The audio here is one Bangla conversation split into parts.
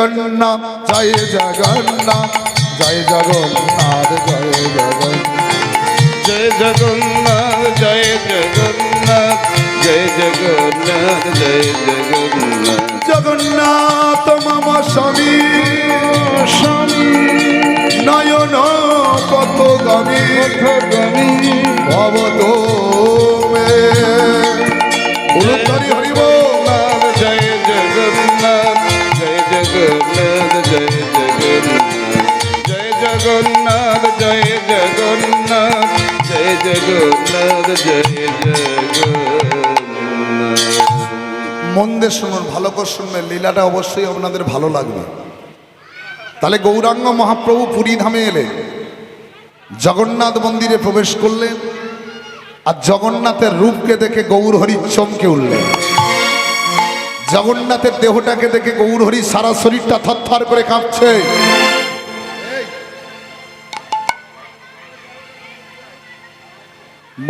জগন্নাথ জয় জগন্নাথ জয় জগন্নাথ জয় জগন্নাথ জয় জগন্নাথ জয় জগন্নাথ জয় জগন্নাথ জয় জগন্নাথ জগন্নাথ মম স্বামী স্বামী নয়ন পথগামী ভবত মে উলুধ্বনি হরি বল। জয় জগন্নাথ জয় জগন্নাথ জয় জগন্নাথ জয় জগন্নাথ জয় জগন্নাথ জয় জগন্নাথ। মন দিয়ে শুনুন, ভালো করে শুনবেন, লীলাটা অবশ্যই আপনাদের ভালো লাগবে। তাহলে গৌরাঙ্গ মহাপ্রভু পুরী ধামে এলেন, জগন্নাথ মন্দিরে প্রবেশ করলেন, আর জগন্নাথের রূপকে দেখে গৌরহরি চমকে উঠলেন। জগন্নাথের দেহটাকে দেখে গৌরহরি সারা শরীরটা থরথর করে কাঁপছে।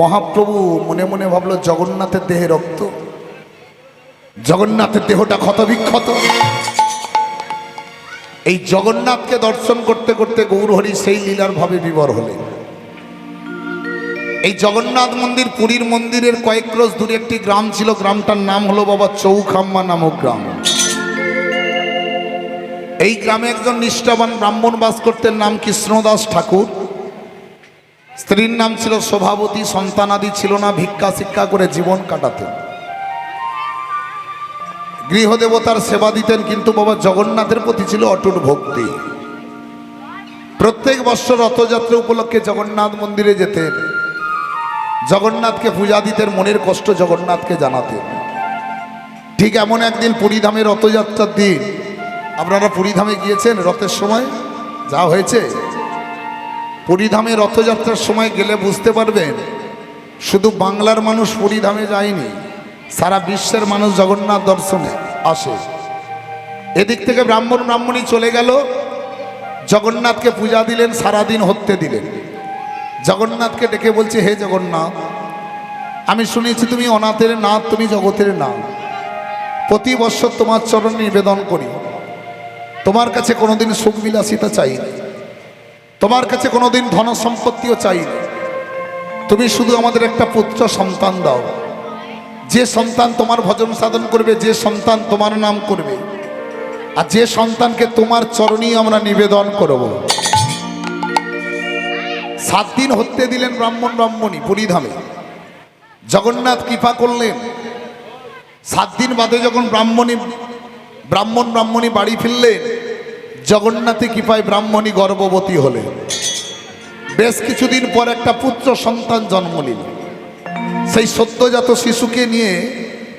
মহাপ্রভু মনে মনে ভাবলো, জগন্নাথের দেহে রক্ত, জগন্নাথের দেহটা ক্ষতবিক্ষত। এই জগন্নাথকে দর্শন করতে করতে গৌরহরি সেই লীলার ভাবে বিভোর হলেন। এই জগন্নাথ মন্দির, পুরীর মন্দিরের কয়েক ক্রোশ দূরে একটি গ্রাম ছিল, গ্রামটার নাম হলো বাবা চৌখাম্মা নামক গ্রাম। এই গ্রামে একজন নিষ্ঠাবান ব্রাহ্মণ বাস করতেন, নাম কৃষ্ণদাস ঠাকুর। স্ত্রীর নাম ছিল শোভাবতী, সন্তানাদি ছিল না, ভিক্ষা শিক্ষা করে জীবন কাটাতেন। গৃহদেবতার সেবা দিতেন, কিন্তু বাবা জগন্নাথের প্রতি ছিল অটুট ভক্তি। প্রত্যেক বৎসর রথযাত্রা উপলক্ষে জগন্নাথ মন্দিরে যেতেন, জগন্নাথকে পূজা দিতেন, মনের কষ্ট জগন্নাথকে জানাতেন। ঠিক এমন একদিন পুরীধামে রথযাত্রার দিন, আপনারা পুরীধামে গিয়েছেন রথের সময়? যা হয়েছে, পুরীধামে রথযাত্রার সময় গেলে বুঝতে পারবেন, শুধু বাংলার মানুষ পুরীধামে যায়নি, সারা বিশ্বের মানুষ জগন্নাথ দর্শনে আসে। এদিক থেকে ব্রাহ্মণ ব্রাহ্মণী চলে গেল, জগন্নাথকে পূজা দিলেন, সারাদিন হত্যে দিলেন। জগন্নাথকে ডেকে বলছে, হে জগন্নাথ, আমি শুনেছি তুমি অনাথের নাথ, তুমি জগতের নাথ। প্রতি বৎসর তোমার চরণ নিবেদন করি, তোমার কাছে কোনোদিন সুখ বিলাসিতা চাইনি, তোমার কাছে কোনোদিন ধন সম্পত্তিও চাইনি। তুমি শুধু আমাদের একটা পুত্র সন্তান দাও, যে সন্তান তোমার ভজন সাধন করবে, যে সন্তান তোমার নাম করবে, আর যে সন্তানকে তোমার চরণেই আমরা নিবেদন করব। 7 দিন হত্যে দিলেন ব্রাহ্মণ ব্রাহ্মণী পুরীধামে। জগন্নাথ কৃপা করলেন। 7 দিন বাদে যখন ব্রাহ্মণ ব্রাহ্মণী বাড়ি ফিরলেন, জগন্নাথে কৃপায় ব্রাহ্মণী গর্ভবতী হলেন। বেশ কিছুদিন পর একটা পুত্র সন্তান জন্ম নিল। সেই সদ্যজাত শিশুকে নিয়ে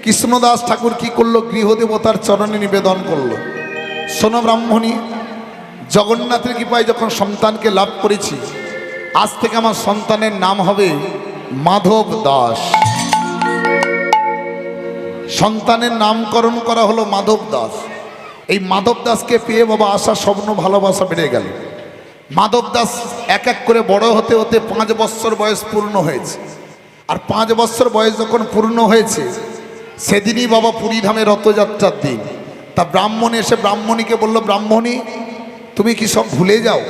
কৃষ্ণদাস ঠাকুর কি করলো, গৃহদেবতার চরণে নিবেদন করলো, শোনো ব্রাহ্মণী, জগন্নাথের কৃপায় যখন সন্তানকে লাভ করেছি, আজ থেকে আমার সন্তানের নাম হবে মাধব দাস। সন্তানের নামকরণ করা হলো মাধব দাস। এই মাধব দাসকে পেয়ে বাবা আশা, স্বপ্ন, ভালোবাসা বেড়ে গেল। মাধব দাস এক এক করে বড় হতে হতে 5 বৎসর বয়স পূর্ণ হয়েছে। আর 5 বৎসর বয়স যখন পূর্ণ হয়েছে, সেদিনই বাবা পুরীধামে রথযাত্রার দিন। তা ব্রাহ্মণ এসে ব্রাহ্মণীকে বলল, ব্রাহ্মণী, তুমি কি সব ভুলে যাও?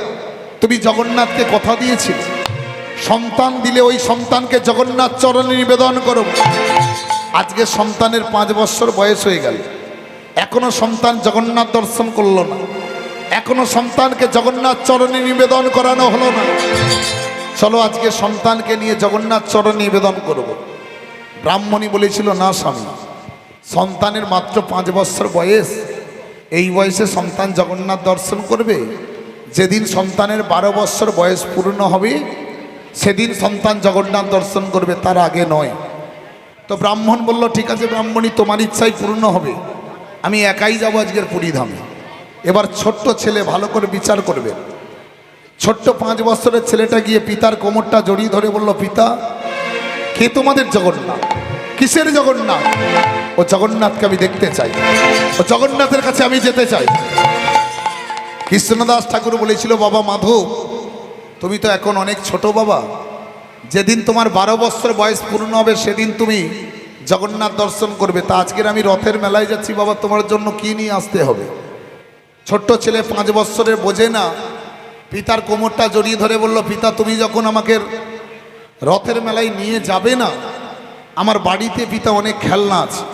তুমি জগন্নাথকে কথা দিয়েছিলে, সন্তান দিলে ওই সন্তানকে জগন্নাথ চরণে নিবেদন করো। আজকে সন্তানের 5 বৎসর বয়স হয়ে গেল, এখনো সন্তান জগন্নাথ দর্শন করলো না, এখনো সন্তানকে জগন্নাথ চরণে নিবেদন করানো হলো না। চলো আজকে সন্তানকে নিয়ে জগন্নাথ চরণে নিবেদন করব। ব্রাহ্মণী বলেছিল, না স্বামী, সন্তানের মাত্র 5 বৎসর বয়স, এই বয়সে সন্তান জগন্নাথ দর্শন করবে? যেদিন সন্তানের 12 বৎসর বয়স পূর্ণ হবে, সেদিন সন্তান জগন্নাথ দর্শন করবে, তার আগে নয়। তো ব্রাহ্মণ বলল, ঠিক আছে ব্রাহ্মণী, তোমার ইচ্ছাই পূর্ণ হবে, আমি একাই যাব আজকের পুরীধামে। এবার ছোট্ট ছেলে, ভালো করে বিচার করবে, ছোট্ট 5 বছরের ছেলেটা গিয়ে পিতার কোমরটা জড়িয়ে ধরে বলল, পিতা, কে তোমাদের জগন্নাথ? কিসের জগন্নাথ? ও জগন্নাথকে আমি দেখতে চাই, ও জগন্নাথের কাছে আমি যেতে চাই। কৃষ্ণদাস ঠাকুর বলেছিল, বাবা মাধব, তুমি তো এখন অনেক ছোট বাবা, যেদিন তোমার 12 বৎসর বয়স পূর্ণ হবে, সেদিন তুমি জগন্নাথ দর্শন করবে। তা আজকের আমি রথের মেলায় যাচ্ছি বাবা, তোমার জন্য কি নিয়ে আসতে হবে? ছোট্ট ছেলে 5 বৎসরের, বোঝে না, পিতার কোমরটা জড়িয়ে ধরে বলল, পিতা তুমি যখন আমাকে রথের মেলায় নিয়ে যাবে না, আমার বাড়িতে পিতা অনেক খেলনা আছে,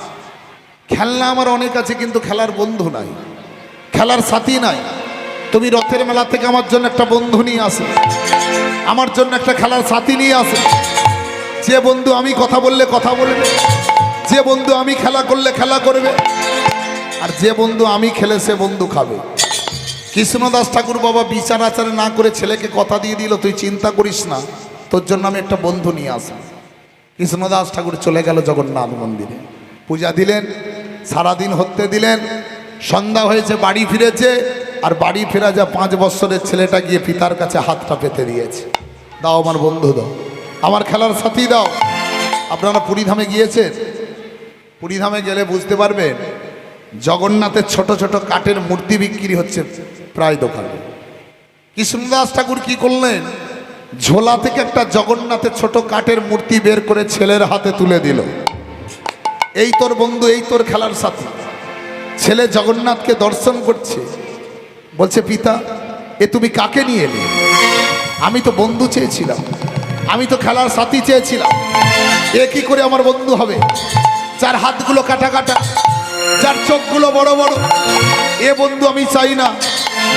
খেলনা আমার অনেক আছে, কিন্তু খেলার বন্ধু নাই, খেলার সাথী নাই, তুমি রথের মেলা থেকে আমার জন্য একটা বন্ধু নিয়ে আসো, আমার জন্য একটা খেলার সাথী নিয়ে আসো, যে বন্ধু আমি কথা বললে কথা বলবে, যে বন্ধু আমি খেলা করলে খেলা করবে, আর যে বন্ধু আমি খেলে সে বন্ধু খাবে। কৃষ্ণদাস ঠাকুর বাবা বিচার আচার না করে ছেলেকে কথা দিয়ে দিল, তুই চিন্তা করিস না, তোর জন্য আমি একটা বন্ধু নিয়ে আসবো। কৃষ্ণদাস ঠাকুর চলে গেল জগন্নাথ মন্দিরে, পূজা দিলেন, সারাদিন হতে দিলেন, সন্ধ্যা হয়েছে, বাড়ি ফিরেছে, আর বাড়ি ফেরা যা 5 বৎসরের ছেলেটা গিয়ে পিতার কাছে হাতটা পেতে দিয়েছে, দাও আমার বন্ধু দাও, আমার খেলার সাথী দাও। আপনারা পুরীধামে গিয়েছেন? পুরীধামে গেলে বুঝতে পারবেন জগন্নাথের ছোট ছোট কাঠের মূর্তি বিক্রি হচ্ছে প্রায় দোকানে। কৃষ্ণদাস ঠাকুর কি করলেন, ঝোলা থেকে একটা জগন্নাথের ছোট কাঠের মূর্তি বের করে ছেলের হাতে তুলে দিল, এই তোর বন্ধু, এই তোর খেলার সাথী। ছেলে জগন্নাথকে দর্শন করছে, বলছে, পিতা এ তুমি কাকে নিয়ে এলে? আমি তো বন্ধু চেয়েছিলাম, আমি তো খেলার সাথী চেয়েছিলাম, এ কি করে আমার বন্ধু হবে? যার হাতগুলো কাটা কাটা, যার চোখগুলো বড় বড়, এ বন্ধু আমি চাই না।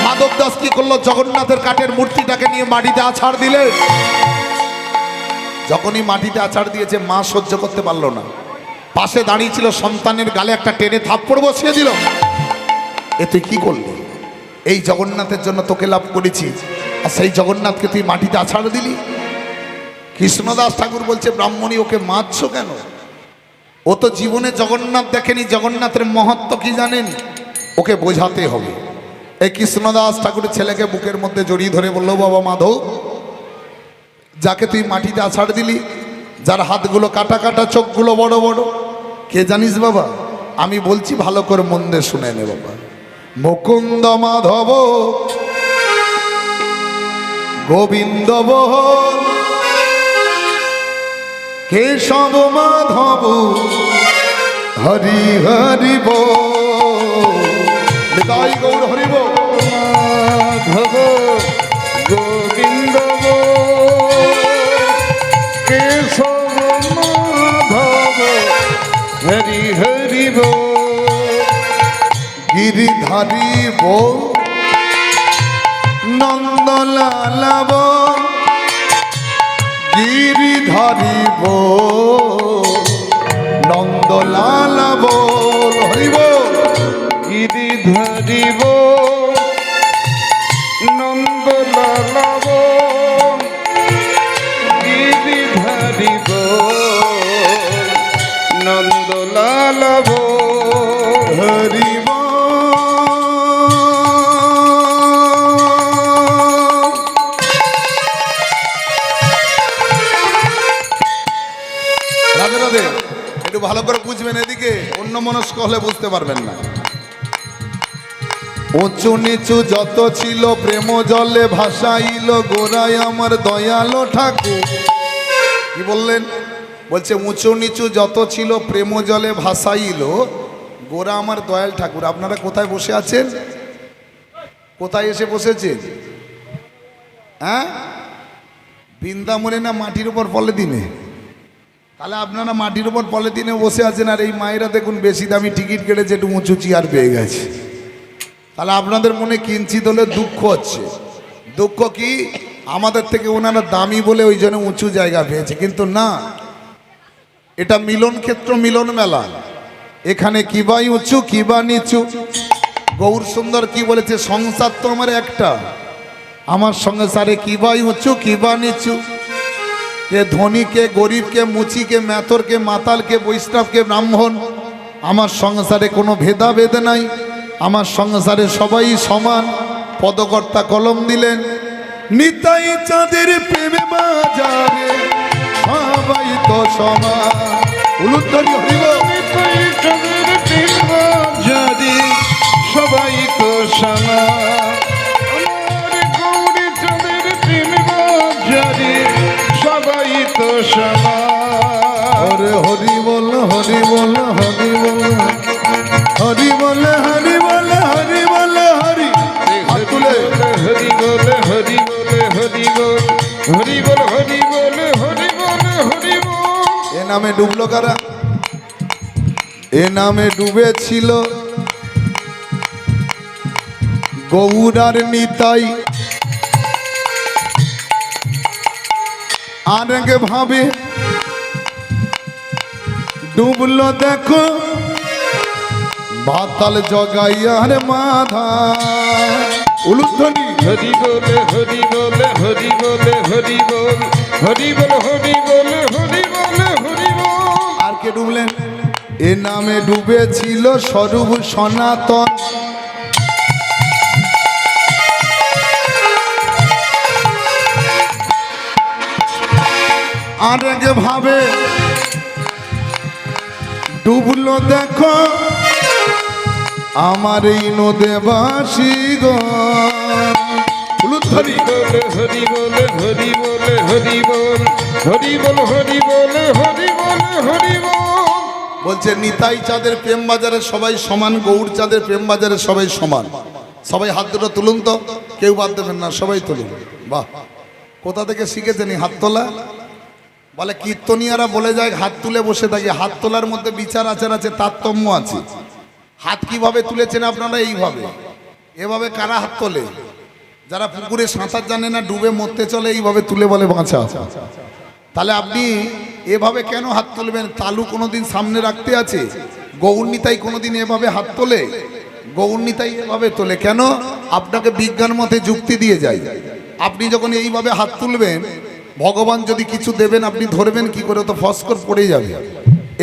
মাধব দাস কি করলো, জগন্নাথের কাঠের মূর্তিটাকে নিয়ে মাটিতে আছাড় দিলেন। যখনই মাটিতে আছাড় দিয়েছে, মা সহ্য করতে পারলো না, পাশে দাঁড়িয়ে ছিল সন্তানের গালে একটা টেনে থাপ্পড় বসিয়ে দিল। এ তুই কি করলি? এই জগন্নাথের জন্য তোকে লাভ করেছি, আর সেই জগন্নাথকে তুই মাটিতে আছাড় দিলি। কৃষ্ণদাস ঠাকুর বলছে, ব্রাহ্মণী ওকে মারছো কেন? ও তো জীবনে জগন্নাথ দেখেনি, জগন্নাথের মহত্ব কি জানেন, ওকে বোঝাতে হবে। এই কৃষ্ণদাস ঠাকুরের ছেলেকে বুকের মধ্যে জড়িয়ে ধরে বললো, বাবা মাধব, যাকে তুই মাটিতে আছাড় দিলি, যার হাতগুলো কাটা কাটা, চোখগুলো বড় বড়, কে জানিস বাবা? আমি বলছি, ভালো করে মন দিয়ে শুনে নে বাবা। মুকুন্দ মাধব গোবিন্দ বল, কেশব মাধব হরি হরি বল, নিতাই গৌর হরি বল। মাধব গোবিন্দ কেশব মাধব হরি হরি গিরিধারী বল, নন্দলাল বল, গিরিধারী বল, নন্দলাল বল, হরি বল। গিরিধারী নন্দলাল গিরিধারী নন্দলাল হরি বল। রাধে রাধে। একটু ভালো করে বুঝবেন, এদিকে অন্য মনস্ক হলে বুঝতে পারবেন না। উঁচু নিচু যত ছিল প্রেম জলে ভাসাইল, গোড়ায় আমার দয়ালো ঠাকুর। কি বললেন? বলছে উঁচু নিচু যত ছিল প্রেম জলে ভাসাইল, গোড়া আমার দয়াল ঠাকুর। আপনারা কোথায় বসে আছেন? কোথায় এসে বসেছেন? হ্যাঁ, বৃন্দাবনে না মাটির উপর পলিথিনে? তাহলে আপনারা মাটির উপর পলিথিনে বসে আছেন, আর এই মায়েরা দেখুন বেশি দামি টিকিট কেটেছে, একটু উঁচু চেয়ার পেয়ে গেছে। তাহলে আপনাদের মনে কিঞ্চিত হলে দুঃখ হচ্ছে। দুঃখ কি? আমাদের থেকে ওনারা দামি বলে ওই জন্য উঁচু জায়গা পেয়েছে, কিন্তু না, এটা মিলন ক্ষেত্র, মিলন মেলা। এখানে কিবা উঁচু কিবা নিচু। গৌর সুন্দর কি বলেছে, সংসার তো আমার একটা, আমার সংসারে কিবা উঁচু কিবা নিচু, কে ধনী কে গরিব, কে মুচি কে মেথর, কে মাতাল, কে বৈষ্ণব, কে ব্রাহ্মণ, আমার সংসারে কোনো ভেদাভেদ নাই, আমার সংসারে সবাই সমান। পদকর্তা কলম দিলেন, নিতাই চাঁদের প্রেমে বাজারে সবাই তো সমান। উলুধ্বনি হরিব। নিতাই চাঁদের প্রেমে বাজারে সবাই তো সমান। আমার গৌরী চাঁদের প্রেমে বাজারে সবাই তো সমান। হরে হরি বল, হরি বল, হরি বল, হরি বল, হরি বল, হরি বল, হরি নামে ডুবলো কারা? এ নামে ডুবেছিল গৌরার নিতাই। আরেক ভাবে ডুবলো দেখো বাতাল জগাইয়ার মাধা। উলুধ্বনি হরি বলে হরি বলে হরি বলে হরি বল, হরি বল হরি বলে হরি বলে হরি বল। আর কে ডুবলেন? এ নামে ডুবেছিল স্বরূপ সনাতন। আরেক ভাবে ডুবলো দেখো আমার এই নদেবাসী গণ। হরি বলে হরি বলে হরি বলে হরি বল, হরি বল হরি বলে হরি বলে হরি বল। বলছে নিতাই চাঁদের প্রেম বাজারে সবাই সমান, গৌর চাঁদের প্রেম বাজারে সবাই সমান। সবাই হাত দুটো তুলুন তো, কেউ বাদ দেবেন না, সবাই তুলুন। বাহ, কোথা থেকে শিখেছেন এই হাত তোলা? বলে কীর্তনিয়ারা বলে যায় হাত তুলে বসে থাকি। হাত তোলার মধ্যে বিচার আচার আছে, তারতম্য আছে। হাত কিভাবে তুলেছেন আপনারা? এইভাবে। এভাবে কারা হাত তোলে? যারা পুকুরে সাঁতার জানে না, ডুবে মরতে চলে, এইভাবে তুলে বলে বাঁচা। তাহলে আপনি এভাবে কেন হাত তুলবেন? তালু কোনোদিন সামনে রাখতে আছে? গৌরনিতাই কোনোদিন এভাবে হাত তোলে? গৌরনিতাই এভাবে তোলে কেন? আপনাকে বিজ্ঞান মতে যুক্তি দিয়ে যায়। আপনি যখন এইভাবে হাত তুলবেন, ভগবান যদি কিছু দেবেন আপনি ধরবেন কি করে? তো ফস্কর পড়ে যাবে।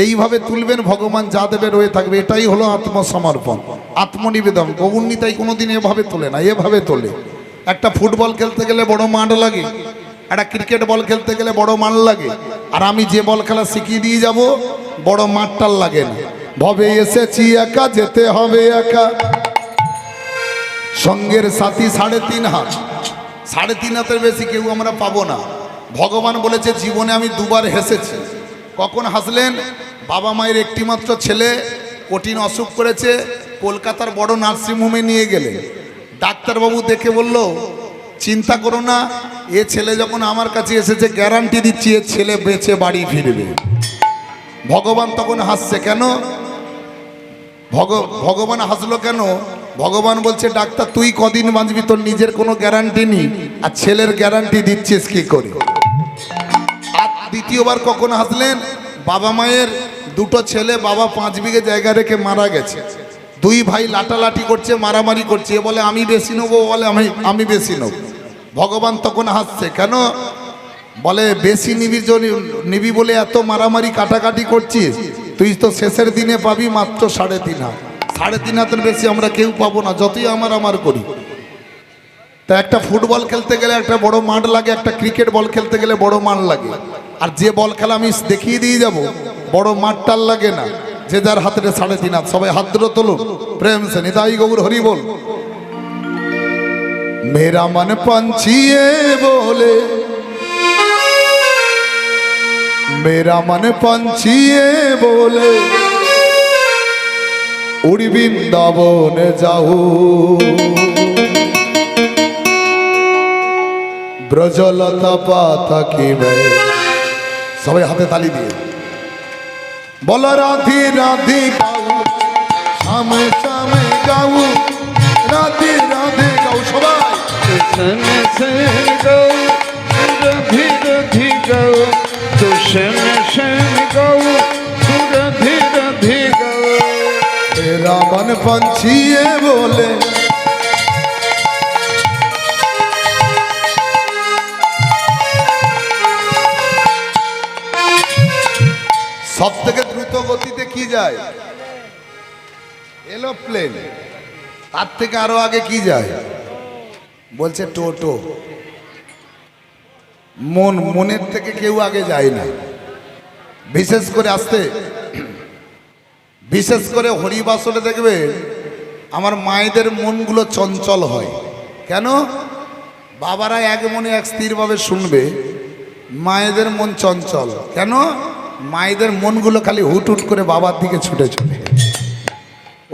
এইভাবে তুলবেন, ভগবান যা দেবে রয়ে থাকবে। এটাই হলো আত্মসমর্পণ, আত্মনিবেদন। গৌরনিতাই কোনোদিন এভাবে তোলে না, এভাবে তোলে। একটা ফুটবল খেলতে গেলে বড় মাঠ লাগে, একটা ক্রিকেট বল খেলতে গেলে বড় মাঠ লাগে। আর আমি যে বল খেলা শিখিয়ে দিয়ে যাব, বড় মাঠটার লাগে না। ভবে এসেছি একা, যেতে হবে একা। সঙ্গের সাথী 3.5 হাত, 3.5 হাতের বেশি কেউ আমরা পাবো না। ভগবান বলেছে জীবনে আমি 2 বার হেসেছি। কখন হাসলেন? বাবা মায়ের একটিমাত্র ছেলে কঠিন অসুখ করেছে, কলকাতার বড় নার্সিংহোমে নিয়ে গেলে ডাক্তারবাবু দেখে বলল চিন্তা করো না, এ ছেলে যখন আমার কাছে এসেছে গ্যারান্টি দিচ্ছি এ ছেলে বেঁচে বাড়ি ফিরবে। ভগবান তখন হাসছে কেন? ভগবান হাসলো কেন? ভগবান বলছে ডাক্তার তুই কদিন বাঁচবি, তোর নিজের কোনো গ্যারান্টি নেই, আর ছেলের গ্যারান্টি দিচ্ছিস কি করে? আর দ্বিতীয়বার কখন হাসলেন? বাবা মায়ের 2টো ছেলে, বাবা 5 বিঘে জায়গা রেখে মারা গেছে। 2 ভাই লাটালাটি করছে, মারামারি করছে। এ বলে আমি বেশি নেবো, বলে আমি বেশি নেব। ভগবান তখন হাসছে কেন? বলে বেশি নিবি বলে এত মারামারি কাটাকাটি করছিস, তুই তো শেষের দিনে পাবি মাত্র 3.5 হাত। 3.5 হাতের বেশি আমরা কেউ পাবো না, যতই আমার করি। তা একটা ফুটবল খেলতে গেলে একটা বড় মাঠ লাগে, একটা ক্রিকেট বল খেলতে গেলে বড় মাঠ লাগে। আর যে বল খেলা আমি দেখিয়ে দিয়ে যাব, বড় মাঠটার লাগে না। যে যার হাতে 3.5 হাত। সবাই হাত দুটো তুলুন প্রেম সে। নিতাই গৌর হরি বল। মেরা মন पंछिए बोले, मेरा मन पंछिए बोले, उड़ी বৃন্দাবন যাও, ব্রজলতা পাতা কি মে। সবাই হাতে তালি দিয়ে বলো রাধি রাধি গাও, শামে শামে গাও, রাধি রাধি গাও। সবাই सन सन गौ, रधि रधि गौ, तो सन सन गौ, तो रधि रधि गौ। मेरा मन पंछिए बोले, সব থেকে দ্রুত গতিতে কি যায়? এরোপ্লেন। তার থেকে আরো আগে কি যায়? বলছে টোটো। মনের থেকে কেউ আগে যায় না। বিশেষ করে হরিবাসরে দেখবে আমার মায়েদের মনগুলো চঞ্চল হয়। কেন? বাবারা এক মনে এক স্থিরভাবে শুনবে, মায়েদের মন চঞ্চল কেন? মায়েদের মনগুলো খালি হুট হুট করে বাবার দিকে ছুটে চলে,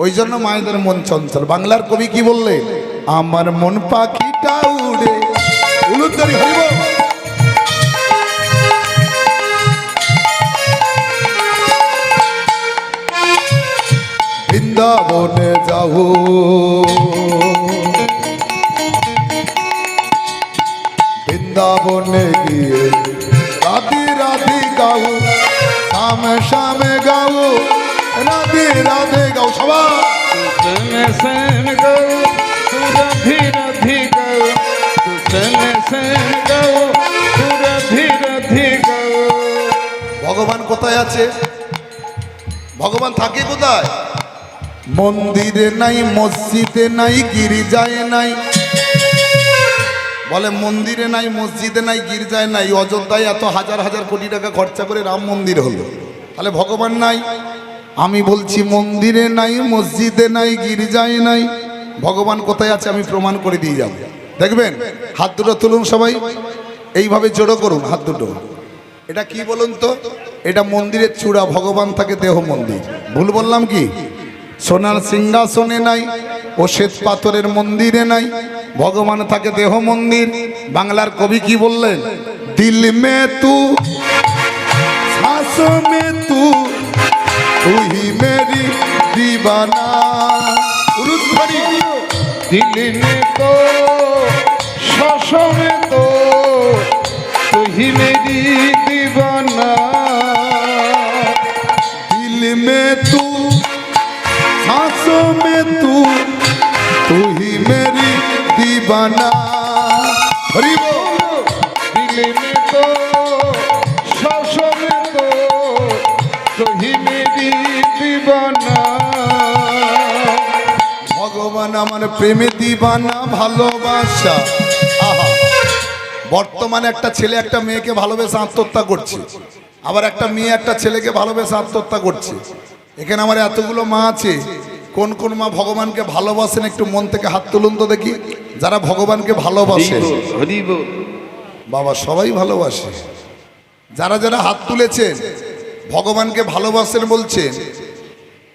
ওই জন্য মায়েদের মন চঞ্চল। বাংলার কবি কি বললেন? আমার মন পাখিটা উড়ে। উলুধ্বনি হরি বল। বৃন্দাবনে যাও, বৃন্দাবনে গিয়ে রাধি রাধি গাও, শামে শামে গাও, রাধে রাধে গাও সবাই। শ্যামে শ্যাম গাও, তু রাধি রাধি গাও, তু শ্যামে শ্যাম গাও, তু রাধি রাধি গাও। ভগবান কোথায় আছে? ভগবান থাকে কোথায়? মন্দিরে নাই, মসজিদে নাই, গির্জায় নাই। বলে মন্দিরে নাই, মসজিদে নাই, গির্জায় নাই। অযোধ্যায় এত হাজার হাজার কোটি টাকা খরচা করে রাম মন্দির হলো, তাহলে ভগবান নাই? আমি বলছি মন্দিরে নাই, মসজিদে নাই, গির্জায় নাই। ভগবান কোথায় আছে আমি প্রমাণ করে দিয়ে যাব। দেখবেন, হাত দুটো তুলুন সবাই, এইভাবে জড়ো করুন হাত দুটো। এটা কি বলুন তো? এটা মন্দিরের চূড়া, ভগবান থাকে দেহ মন্দির। ভুল বললাম কি? সোনার সিংহাসনে নাই, ও শ্বেত পাথরের মন্দিরে নাই, ভগবান থাকে দেহ মন্দির। বাংলার কবি কি বললেন? দিল মে তু, सांसों में तू, तू ही मेरी दीवाना। दिल में तो सांसों में तो तू ही मेरी दीवाना। दिल में तू, सांसों में तू, तू ही मेरी दीवाना। हरि बोल। दिल में तो सांसों में तो तू ही मेरी दीवाना। ভগবান আমার প্রেমে দিবানা, ভালোবাসা। আহা, বর্তমানে একটা ছেলে একটা মেয়েকে ভালোবেসে আত্মহত্যা করছে, আবার একটা মেয়ে একটা ছেলেকে ভালোবেসে আত্মহত্যা করছে। এখানে আমার এতগুলো মা আছে, কোন কোন মা ভগবানকে ভালোবাসেন একটু মন থেকে হাত তুলুন তো দেখি। যারা ভগবানকে ভালোবাসে, হরি বল। বাবা সবাই ভালোবাসে। যারা যারা হাত তুলেছেন ভগবানকে ভালোবাসেন বলছেন,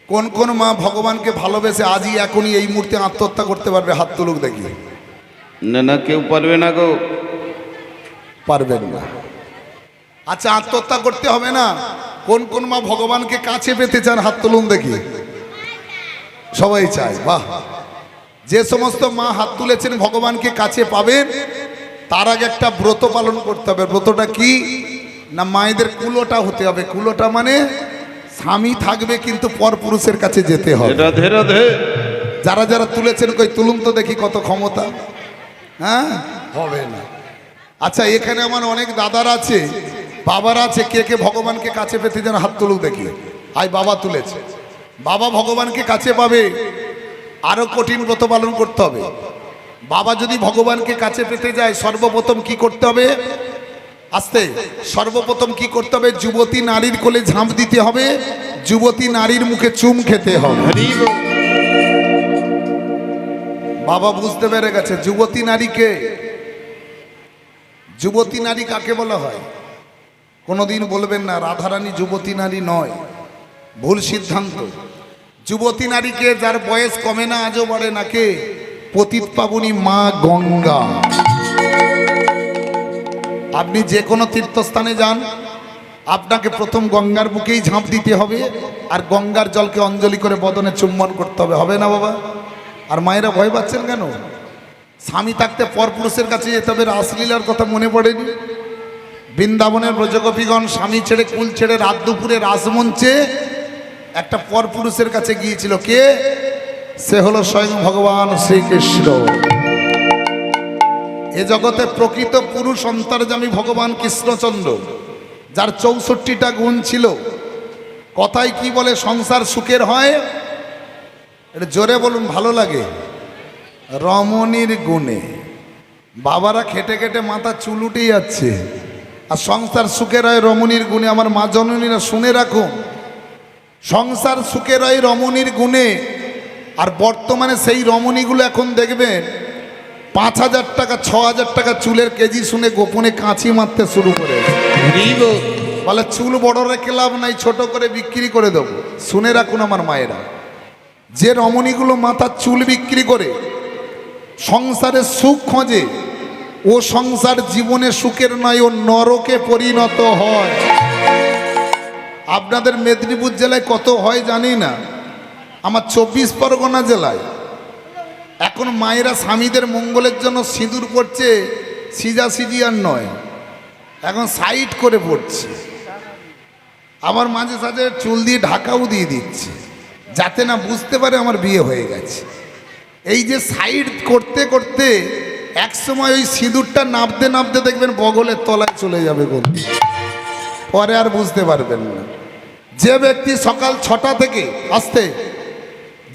কোন কোন মা ভগবানকে ভালোবেসে আজই এখনই এই মুহূর্তে আত্মহত্যা করতে পারবে? হাত তুলুক দেখি। না না, কেউ পারবে না গো, পারবেন না। আচ্ছা, আত্মহত্যা করতে হবে না, কোন কোন মা ভগবানকে কাছে পেতে চান? হাত তুলুন দেখি। সবাই চায়, বাহ। যে সমস্ত মা হাত তুলেছেন ভগবানকে কাছে পাবেন, তার আগে একটা ব্রত পালন করতে হবে। ব্রতটা কি না? মায়েদের কুলোটা হতে হবে। কুলোটা মানে স্বামী থাকবে কিন্তু পরপুরুষের কাছে যেতে হবে। রাধে রাধে। যারা যারা তুলেছেন কই তুলুন তো দেখি কত ক্ষমতা। হ্যাঁ, হবে না। আচ্ছা, এখানে আমার অনেক দাদার আছে, বাবার আছে, কে কে ভগবানকে কাছে পেতে যেন হাত তুলুক দেখি। আয় বাবা তুলেছে। বাবা ভগবানকে কাছে পাবে, আরো কঠিন ব্রত পালন করতে হবে। বাবা যদি ভগবানকে কাছে পেতে যায়, সর্বপ্রথম কি করতে হবে? আস্তে, সর্বপ্রথম কি করতে হবে? যুবতী নারীর কোলে ঝাঁপ দিতে হবে, যুবতী নারীর মুখে চুম খেতে হবে। বাবা বুঝতে পেরে গেছে যুবতী নারীকে। যুবতী নারী কাকে বলা হয়? কোনোদিন বলবেন না রাধারানী যুবতী নারী নয়, ভুল সিদ্ধান্ত। যুবতী নারীকে যার বয়স কমে না আজও বাড়ে না, কে? পতিত পাবনী মা গঙ্গা। আপনি যে কোনো তীর্থস্থানে যান, আপনাকে প্রথম গঙ্গার বুকেই ঝাঁপ দিতে হবে, আর গঙ্গার জলকে অঞ্জলি করে বদনে চুম্বন করতে হবে। হবে না বাবা? আর মায়েরা ভয় পাচ্ছেন কেন? স্বামী থাকতে পরপুরুষের কাছে যেতে হবে। রাসলীলার কথা মনে পড়েনি? বৃন্দাবনের ব্রজগোপীগণ স্বামী ছেড়ে কুল ছেড়ে রাত দুপুরে রাসমঞ্চে একটা পরপুরুষের কাছে গিয়েছিল। কে? সে হলো স্বয়ং ভগবান শ্রীকৃষ্ণ। এ জগতে প্রকৃত পুরুষ অন্তর্যামী ভগবান কৃষ্ণচন্দ্র, যার 64টা গুণ ছিল। কথায় কি বলে? সংসার সুখের হয়, এটা জোরে বলুন ভালো লাগে, রমণীর গুণে। বাবারা খেটে খেটে মাথা চুল উঠে যাচ্ছে, আর সংসার সুখের হয় রমণীর গুণে। আমার মা জননীরা শুনে রাখুন, সংসার সুখের হয় রমণীর গুণে। আর বর্তমানে সেই রমণীগুলো এখন দেখবেন 5,000 টাকা 6,000 টাকা চুলের কেজি শুনে গোপনে কাঁচি মারতে শুরু করে। বলে চুল বড় রেখে লাভ নাই, ছোট করে বিক্রি করে দেবো। শুনে রাখুন আমার মায়েরা, যে রমণীগুলো মাথার চুল বিক্রি করে সংসারে সুখ খোঁজে, ও সংসার জীবনে সুখের নয়, ও নরকে পরিণত হয়। আপনাদের মেদিনীপুর জেলায় কত হয় জানি না, আমার 24 পরগনা জেলায় এখন মায়েরা স্বামীদের মঙ্গলের জন্য সিঁদুর পড়ছে, সিজাসিজি আর নয়, এখন সাইড করে পড়ছে। আবার মাঝে সাঝে চুল দিয়ে ঢাকাও দিয়ে দিচ্ছে, যাতে না বুঝতে পারে আমার বিয়ে হয়ে গেছে। এই যে সাইড করতে করতে একসময় ওই সিঁদুরটা নাবতে নাবতে দেখবেন বগলের তলায় চলে যাবে বন্ধু, পরে আর বুঝতে পারবেন না। যে ব্যক্তি সকাল 6টা থেকে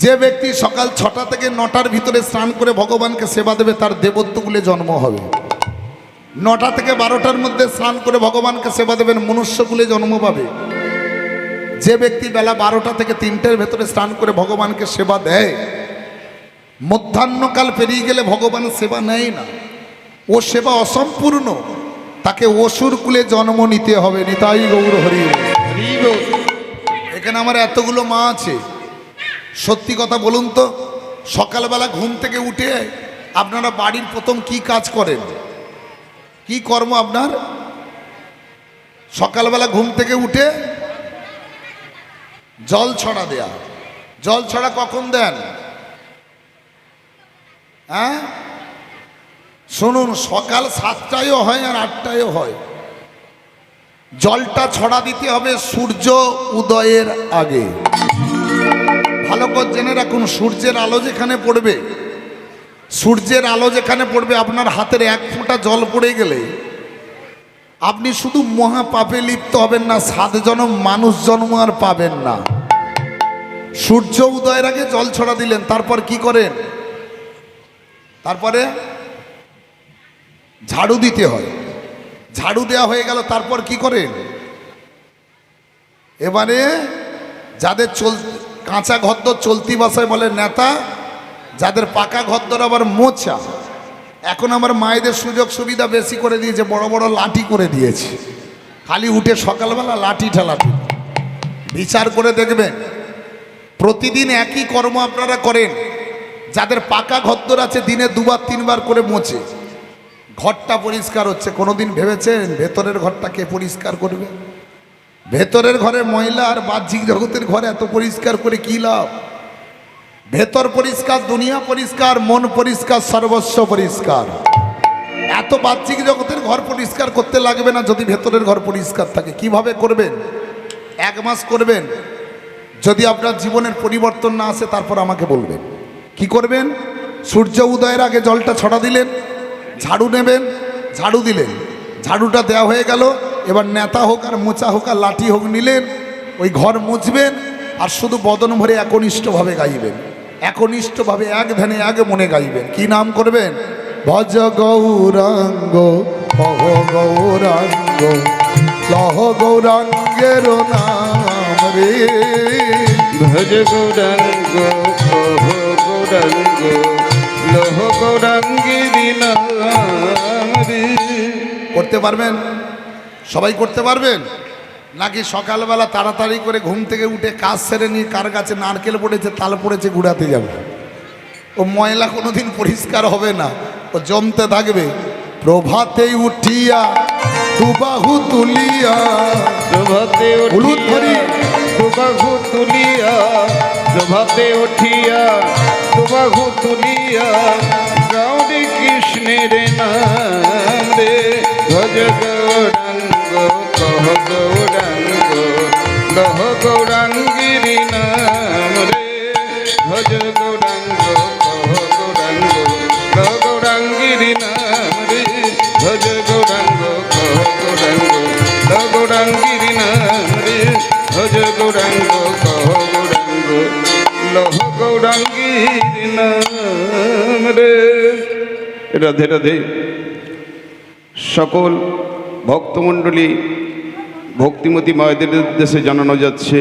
যে ব্যক্তি সকাল 6টা থেকে 9টার ভিতরে স্নান করে ভগবানকে সেবা দেবে তার দেবত্বকুলে জন্ম হবে। 9টা থেকে 12টার মধ্যে স্নান করে ভগবানকে সেবা দেবেন মনুষ্যকুলে জন্ম পাবে। যে ব্যক্তি বেলা 12টা থেকে 3টের ভেতরে স্নান করে ভগবানকে সেবা দেয়, মধ্যাহ্নকাল পেরিয়ে গেলে ভগবানের সেবা নেয় না, ও সেবা অসম্পূর্ণ, তাকে অসুর কুলে জন্ম নিতে হবে। নিতাই গৌর হরি বল। এখানে আমার এতগুলো মা আছে, সত্যি কথা বলুন তো, সকালবেলা ঘুম থেকে উঠে আপনারা বাড়ির প্রথম কি কাজ করেন? কি কর্ম আপনার? সকালবেলা ঘুম থেকে উঠে জল ছড়া দেয়া। জল ছড়া কখন দেন? হ্যাঁ শুনুন, সকাল 7টায়ও হয় আর 8টায়ও হয়। জলটা ছড়া দিতে হবে সূর্য উদয়ের আগে। ভালো করে জেনে রাখুন, সূর্যের আলো যেখানে পড়বে, সূর্যের আলো যেখানে পড়বে, আপনার হাতের 1 ফোঁটা জল পড়ে গেলে আপনি শুধু মহা পাপে লিপ্ত হবেন না, 7 জনম মানুষ জন্ম আর পাবেন না। সূর্য উদয়ের আগে জল ছড়া দিলেন, তারপর কি করেন? তারপরে ঝাড়ু দিতে হয়। ঝাড়ু দেওয়া হয়ে গেল, তারপর কি করেন? এবারে যাদের কাঁচা ঘরদোর চলতি ভাষায় বলে নেতা, যাদের পাকা ঘরদোর আবার মোছা। এখন আমার মায়েদের সুযোগ সুবিধা বেশি করে দিয়েছে, বড় বড় লাঠি করে দিয়েছে, খালি উঠে সকালবেলা লাঠি ঠেলাঠি। বিচার করে দেখবেন, প্রতিদিন একই কর্ম আপনারা করেন। যাদের পাকা ঘরদোর আছে দিনে 2বার 3বার করে মোছে, ঘরটা পরিষ্কার হচ্ছে। কোনোদিন ভেবেছেন ভেতরের ঘরটা কে পরিষ্কার করবে? ভেতরের ঘরে ময়লা আর বাহ্যিক জগতের ঘরে এত পরিষ্কার করে কি লাভ? ভেতর পরিষ্কার, দুনিয়া পরিষ্কার, মন পরিষ্কার, সর্বস্ব পরিষ্কার। এত বাহ্যিক জগতের ঘর পরিষ্কার করতে লাগবে না যদি ভেতরের ঘর পরিষ্কার থাকে। কিভাবে করবেন? 1 মাস করবেন। যদি আপনার জীবনের পরিবর্তন না আসে তারপর আমাকে বলবেন কি করবেন। সূর্য উদয়ের আগে জলটা ছড়া দিলেন, ঝাড়ু নেবেন, ঝাড়ু দিলেন, ঝাড়ুটা দেওয়া হয়ে গেল। এবার নেতা হোক আর মোচা হোক আর লাঠি হোক নিলেন, ওই ঘর মুছবেন আর শুধু বদন ভরে একনিষ্ঠভাবে গাইবেন। একনিষ্ঠভাবে এক ধ্যানে এক মনে গাইবেন। কি নাম করবেন? ভজ গৌরাঙ্গ কহ গৌরাঙ্গ লহ গৌরাঙ্গের নাম রে। ভজ গৌরাঙ্গ কহ গৌরাঙ্গ লহ গৌরাঙ্গের নাম রে। করতে পারবেন? সবাই করতে পারবেন? নাকি সকালবেলা তাড়াতাড়ি করে ঘুম থেকে উঠে কাজ সেরে নিয়ে কার গাছে নারকেল পড়েছে, তাল পড়েছে, ঘুরাতে যাবে? ও ময়লা কোনোদিন পরিষ্কার হবে না, ও জমতে থাকবে। প্রভাতে উঠিয়া দুবাহু তুলিয়া, প্রভাতে উঠিয়া দুবাহু তুলিয়া, প্রভাতে উঠিয়া দুবাহু তুলিয়া গৌরী কৃষ্ণের নাম রে। ভজ গৌরাঙ্গ কহ গৌরাঙ্গ লহ গৌরাঙ্গের নাম রে। ভজ গৌরাঙ্গ কহ গৌরাঙ্গ লহ গৌরাঙ্গের নাম রে। ভজ গৌরাঙ্গ কহ গৌরাঙ্গ লহ গৌরাঙ্গের নাম রে। ভজ গৌরাঙ্গ কহ গৌরাঙ্গ লহ গৌরাঙ্গের নাম রে। রাধে রাধে। সকল ভক্তমণ্ডলী ভক্তিমতী মায়েদের উদ্দেশ্যে জানানো যাচ্ছে,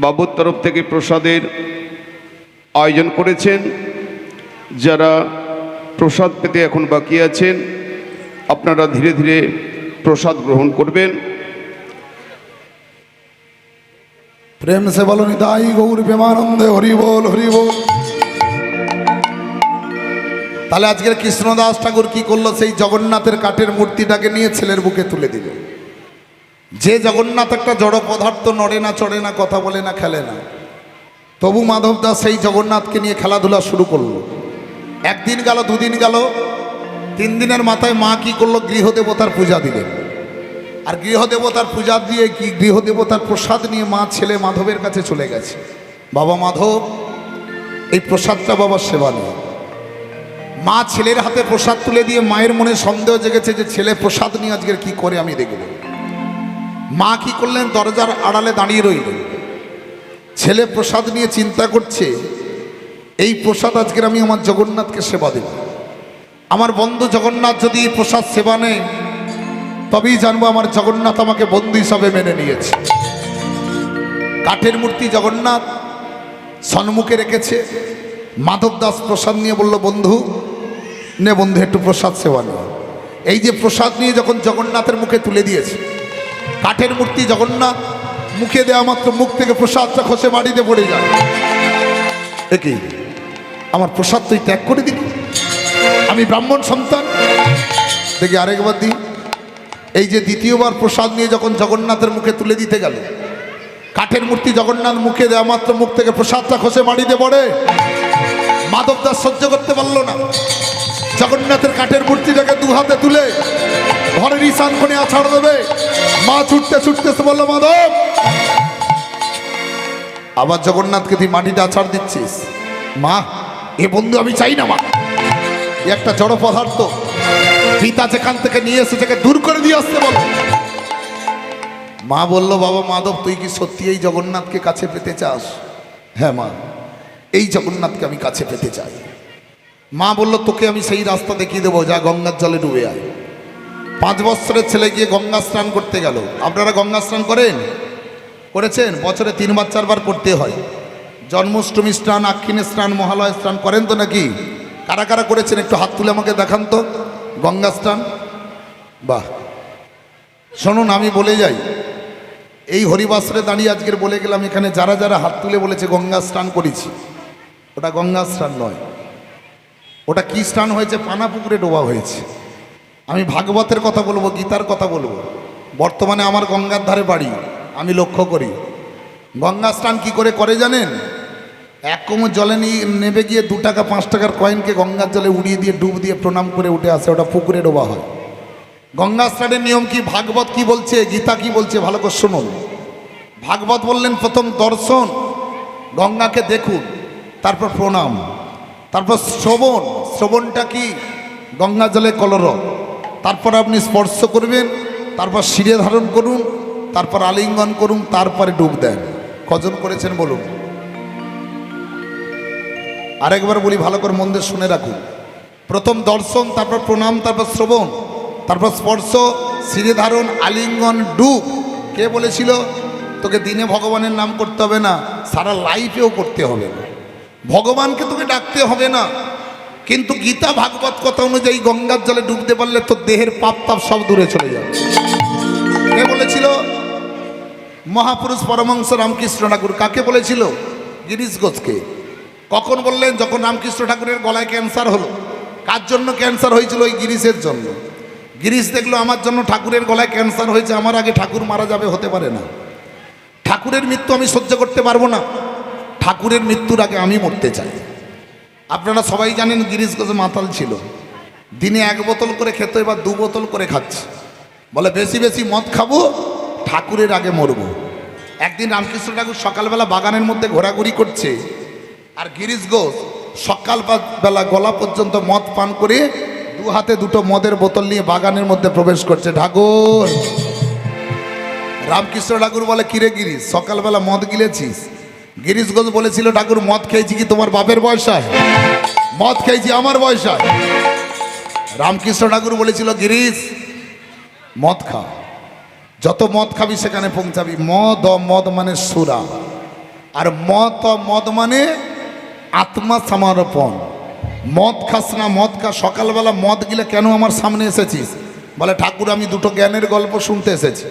বাবুর তরফ থেকে প্রসাদের আয়োজন করেছেন। যারা প্রসাদ পেতে এখন বাকি আছেন আপনারা ধীরে ধীরে প্রসাদ গ্রহণ করবেন। প্রেম সে বলো নিতাই গৌর প্রেমানন্দে হরি বল হরি বল। তাহলে আজকের কৃষ্ণদাস ঠাকুর কি করলো? সেই জগন্নাথের কাঠের মূর্তিটাকে নিয়ে ছেলের বুকে তুলে দিল। যে জগন্নাথ একটা জড় পদার্থ, নড়ে না, চড়ে না, কথা বলে না, খেলে না, তবু মাধব দাস সেই জগন্নাথকে নিয়ে খেলাধুলা শুরু করলো। একদিন গেল, দুদিন গেল, 3 দিনের মাথায় মা কি করলো, গৃহদেবতার পূজা দিলেন। আর গৃহদেবতার পূজা দিয়ে কি গৃহদেবতার প্রসাদ নিয়ে মা ছেলে মাধবের কাছে চলে গেছে। বাবা মাধব, এই প্রসাদটা বাবার সেবা নিয়ে। মা ছেলের হাতে প্রসাদ তুলে দিয়ে মায়ের মনে সন্দেহ জেগেছে যে ছেলে প্রসাদ নিয়ে আজকের কি করে আমি দেখব। মা কি করলেন, দরজার আড়ালে দাঁড়িয়ে রইলেন। ছেলে প্রসাদ নিয়ে চিন্তা করছে, এই প্রসাদ আজকের আমি আমার জগন্নাথকে সেবা দেব। আমার বন্ধু জগন্নাথ যদি এই প্রসাদ সেবা নেয়, তবেই জানবো আমার জগন্নাথ আমাকে বন্ধু হিসাবে মেনে নিয়েছে। কাঠের মূর্তি জগন্নাথ সম্মুখে রেখেছে। মাধব দাস প্রসাদ নিয়ে বলল, বন্ধু নে বন্ধু, একটু প্রসাদ সেবা নে। এই যে প্রসাদ নিয়ে যখন জগন্নাথের মুখে তুলে দিয়েছে, কাঠের মূর্তি জগন্নাথ মুখে দেওয়া মাত্র মুখ থেকে প্রসাদটা খসে মাটিতে পড়ে যায়। একই, আমার প্রসাদ তুই ত্যাগ করে দিলি, আমি ব্রাহ্মণ সন্তান। দেখি আরেকবার দিই। এই যে দ্বিতীয়বার প্রসাদ নিয়ে যখন জগন্নাথের মুখে তুলে দিতে গেল, কাঠের মূর্তি জগন্নাথ মুখে দেওয়া মাত্র মুখ থেকে প্রসাদটা খসে মাটিতে পড়ে। মাধব দাস সহ্য করতে পারল না। জগন্নাথের কাঠের মূর্তিটাকে 2 হাতে তুলে ঘরের ঈশান কোণে আছাড় দেবে। মা ছুটতে ছুটতে বলল, মাধব, আবার জগন্নাথকে তুই মাটিতে আছাড় দিচ্ছিস। মা, এ বন্ধু আমি চাই না। মা, এ একটা জড় পদার্থ, পিতা যেখান থেকে নিয়ে এসে থেকে দূর করে দিয়ে আসতে বল। মা বলল, বাবা মাধব, তুই কি সত্যি এই জগন্নাথকে কাছে পেতে চাস? হ্যাঁ মা, এই জগন্নাথকে আমি কাছে পেতে চাই। মা বলল, তোকে আমি সেই রাস্তা দেখিয়ে দেবো, যা গঙ্গার জলে ডুবে আয়। 5 বছরের ছেলে গিয়ে গঙ্গা স্নান করতে গেল। আপনারা গঙ্গা স্নান করেন? করেছেন? বছরে 3-4 বার করতে হয়। জন্মাষ্টমী স্নান, আক্ষিণী স্নান, মহালয়া স্নান করেন তো নাকি? কারা কারা করেছেন একটু হাত তুলে আমাকে দেখান তো। গঙ্গা স্নান, বাহ। শুনুন, আমি বলে যাই, এই হরিবাসরে দাঁড়িয়ে আজকের বলে গেলাম, এখানে যারা যারা হাত তুলে বলেছে গঙ্গা স্নান করেছি, ওটা গঙ্গা স্নান নয়। ওটা কি স্নান হয়েছে? পানা পুকুরে ডোবা হয়েছে। আমি ভাগবতের কথা বলবো, গীতার কথা বলবো। বর্তমানে আমার গঙ্গার ধারে বাড়ি, আমি লক্ষ্য করি গঙ্গা স্নান কি করে করে জানেন? 1 কোমর জলে নিয়ে নেবে গিয়ে 2 টাকা 5 টাকার কয়েনকে গঙ্গার জলে উড়িয়ে দিয়ে ডুব দিয়ে প্রণাম করে উঠে আসে। ওটা পুকুরে ডোবা হয়। গঙ্গা স্নানের নিয়ম কি, ভাগবত কি বলছে, গীতা কি বলছে, ভালো করে শুনুন। ভাগবত বললেন, প্রথম দর্শন, গঙ্গাকে দেখুন, তারপর প্রণাম, তারপর শ্রবণ। শ্রবণটা কি? গঙ্গা জলে কলরব। তারপর আপনি স্পর্শ করবেন, তারপর শিরে ধারণ করুন, তারপর আলিঙ্গন করুন, তারপরে ডুব দেন। কজন করেছেন বলুন? আরেকবার বলি, ভালো করে মন দিয়ে শুনে রাখুন। প্রথম দর্শন, তারপর প্রণাম, তারপর শ্রবণ, তারপর স্পর্শ, শিরে ধারণ, আলিঙ্গন, ডুব। কে বলেছিল তোকে দিনে ভগবানের নাম করতে হবে না, সারা লাইফেও করতে হবে না, ভগবানকে তোকে ডাকতে হবে না। কিন্তু গীতা ভাগবত কথা অনুযায়ী গঙ্গার জলে ডুবতে পারলে তোর দেহের পাপ তাপ সব দূরে চলে যাবে। কে বলেছিল? মহাপুরুষ পরমহংস রামকৃষ্ণ ঠাকুর। কাকে বলেছিল? গিরিশ ঘোষকে। কখন বললেন? যখন রামকৃষ্ণ ঠাকুরের গলায় ক্যান্সার হলো। কার জন্য ক্যান্সার হয়েছিল? ওই গিরিশের জন্য। গিরিশ দেখলো আমার জন্য ঠাকুরের গলায় ক্যান্সার হয়েছে, আমার আগে ঠাকুর মারা যাবে, হতে পারে না। ঠাকুরের মৃত্যু আমি সহ্য করতে পারবো না, ঠাকুরের মৃত্যুর আগে আমি মরতে চাই। আপনারা সবাই জানেন গিরিশ ঘোষ মাতাল ছিল। দিনে 1 বোতল করে খেত, এবার 2 বোতল করে খাচ্ছে। বলে বেশি বেশি মদ খাবো, ঠাকুরের আগে মরবো। একদিন রামকৃষ্ণ ঠাকুর সকালবেলা বাগানের মধ্যে ঘোরাঘুরি করছে, আর গিরিশ ঘোষ সকালবেলা গলা পর্যন্ত মদ পান করে 2 হাতে 2টো মদের বোতল নিয়ে বাগানের মধ্যে প্রবেশ করছে। ঠাকুর, রামকৃষ্ণ ঠাকুর বলে, কিরে গিরিশ, সকালবেলা মদ গিলেছিস? গিরিশ ঘোষ বলেছিল, ঠাকুর মদ খেয়েছি কি তোমার বাপের বয়সায়? মদ খেয়েছি আমার বয়সায়। রামকৃষ্ণ ঠাকুর বলেছিল, গিরিশ মদ খা, যত মদ খাবি সেখানে পৌঁছাবি। মদ মদ মানে সুরা, আর মদ মানে আত্মা সমর্পণ। মদ খাস না, মদ খা। সকালবেলা মদ গিলে কেন আমার সামনে এসেছিস? বলে, ঠাকুর আমি 2টো জ্ঞানের গল্প শুনতে এসেছি।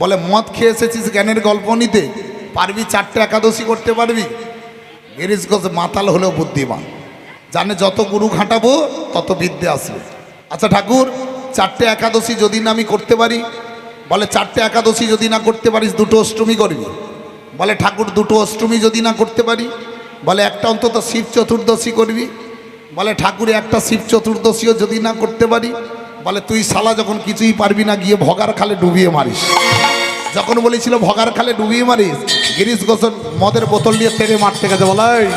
বলে, মদ খেয়ে এসেছিস জ্ঞানের গল্প নিতে? পারবি? 4টে একাদশী করতে পারবি? গিরিশ ঘোষ মাতাল হলেও বুদ্ধিমান, জানে যত গুরু ঘাঁটাবো তত বিদ্যে আসবে। আচ্ছা ঠাকুর, 4টে একাদশী যদি না আমি করতে পারি? বলে, 4টে একাদশী যদি না করতে পারিস 2টো অষ্টমী করবি। বলে, ঠাকুর 2টো অষ্টমী যদি না করতে পারি? বলে একটা অন্তত শিব চতুর্দশী করবি। বলে ঠাকুরে একটা শিব চতুর্দশীও যদি না করতে পারি, বলে তুই শালা যখন কিছুই পারবি না গিয়ে ভগার খালে ডুবিয়ে মারিস। যখন বলেছিল ভগার খালে ডুবিয়ে মারিস, গিরিশ গোসন মদের বোতল দিয়ে তেড়ে মারতে গেছে। বলে "এই,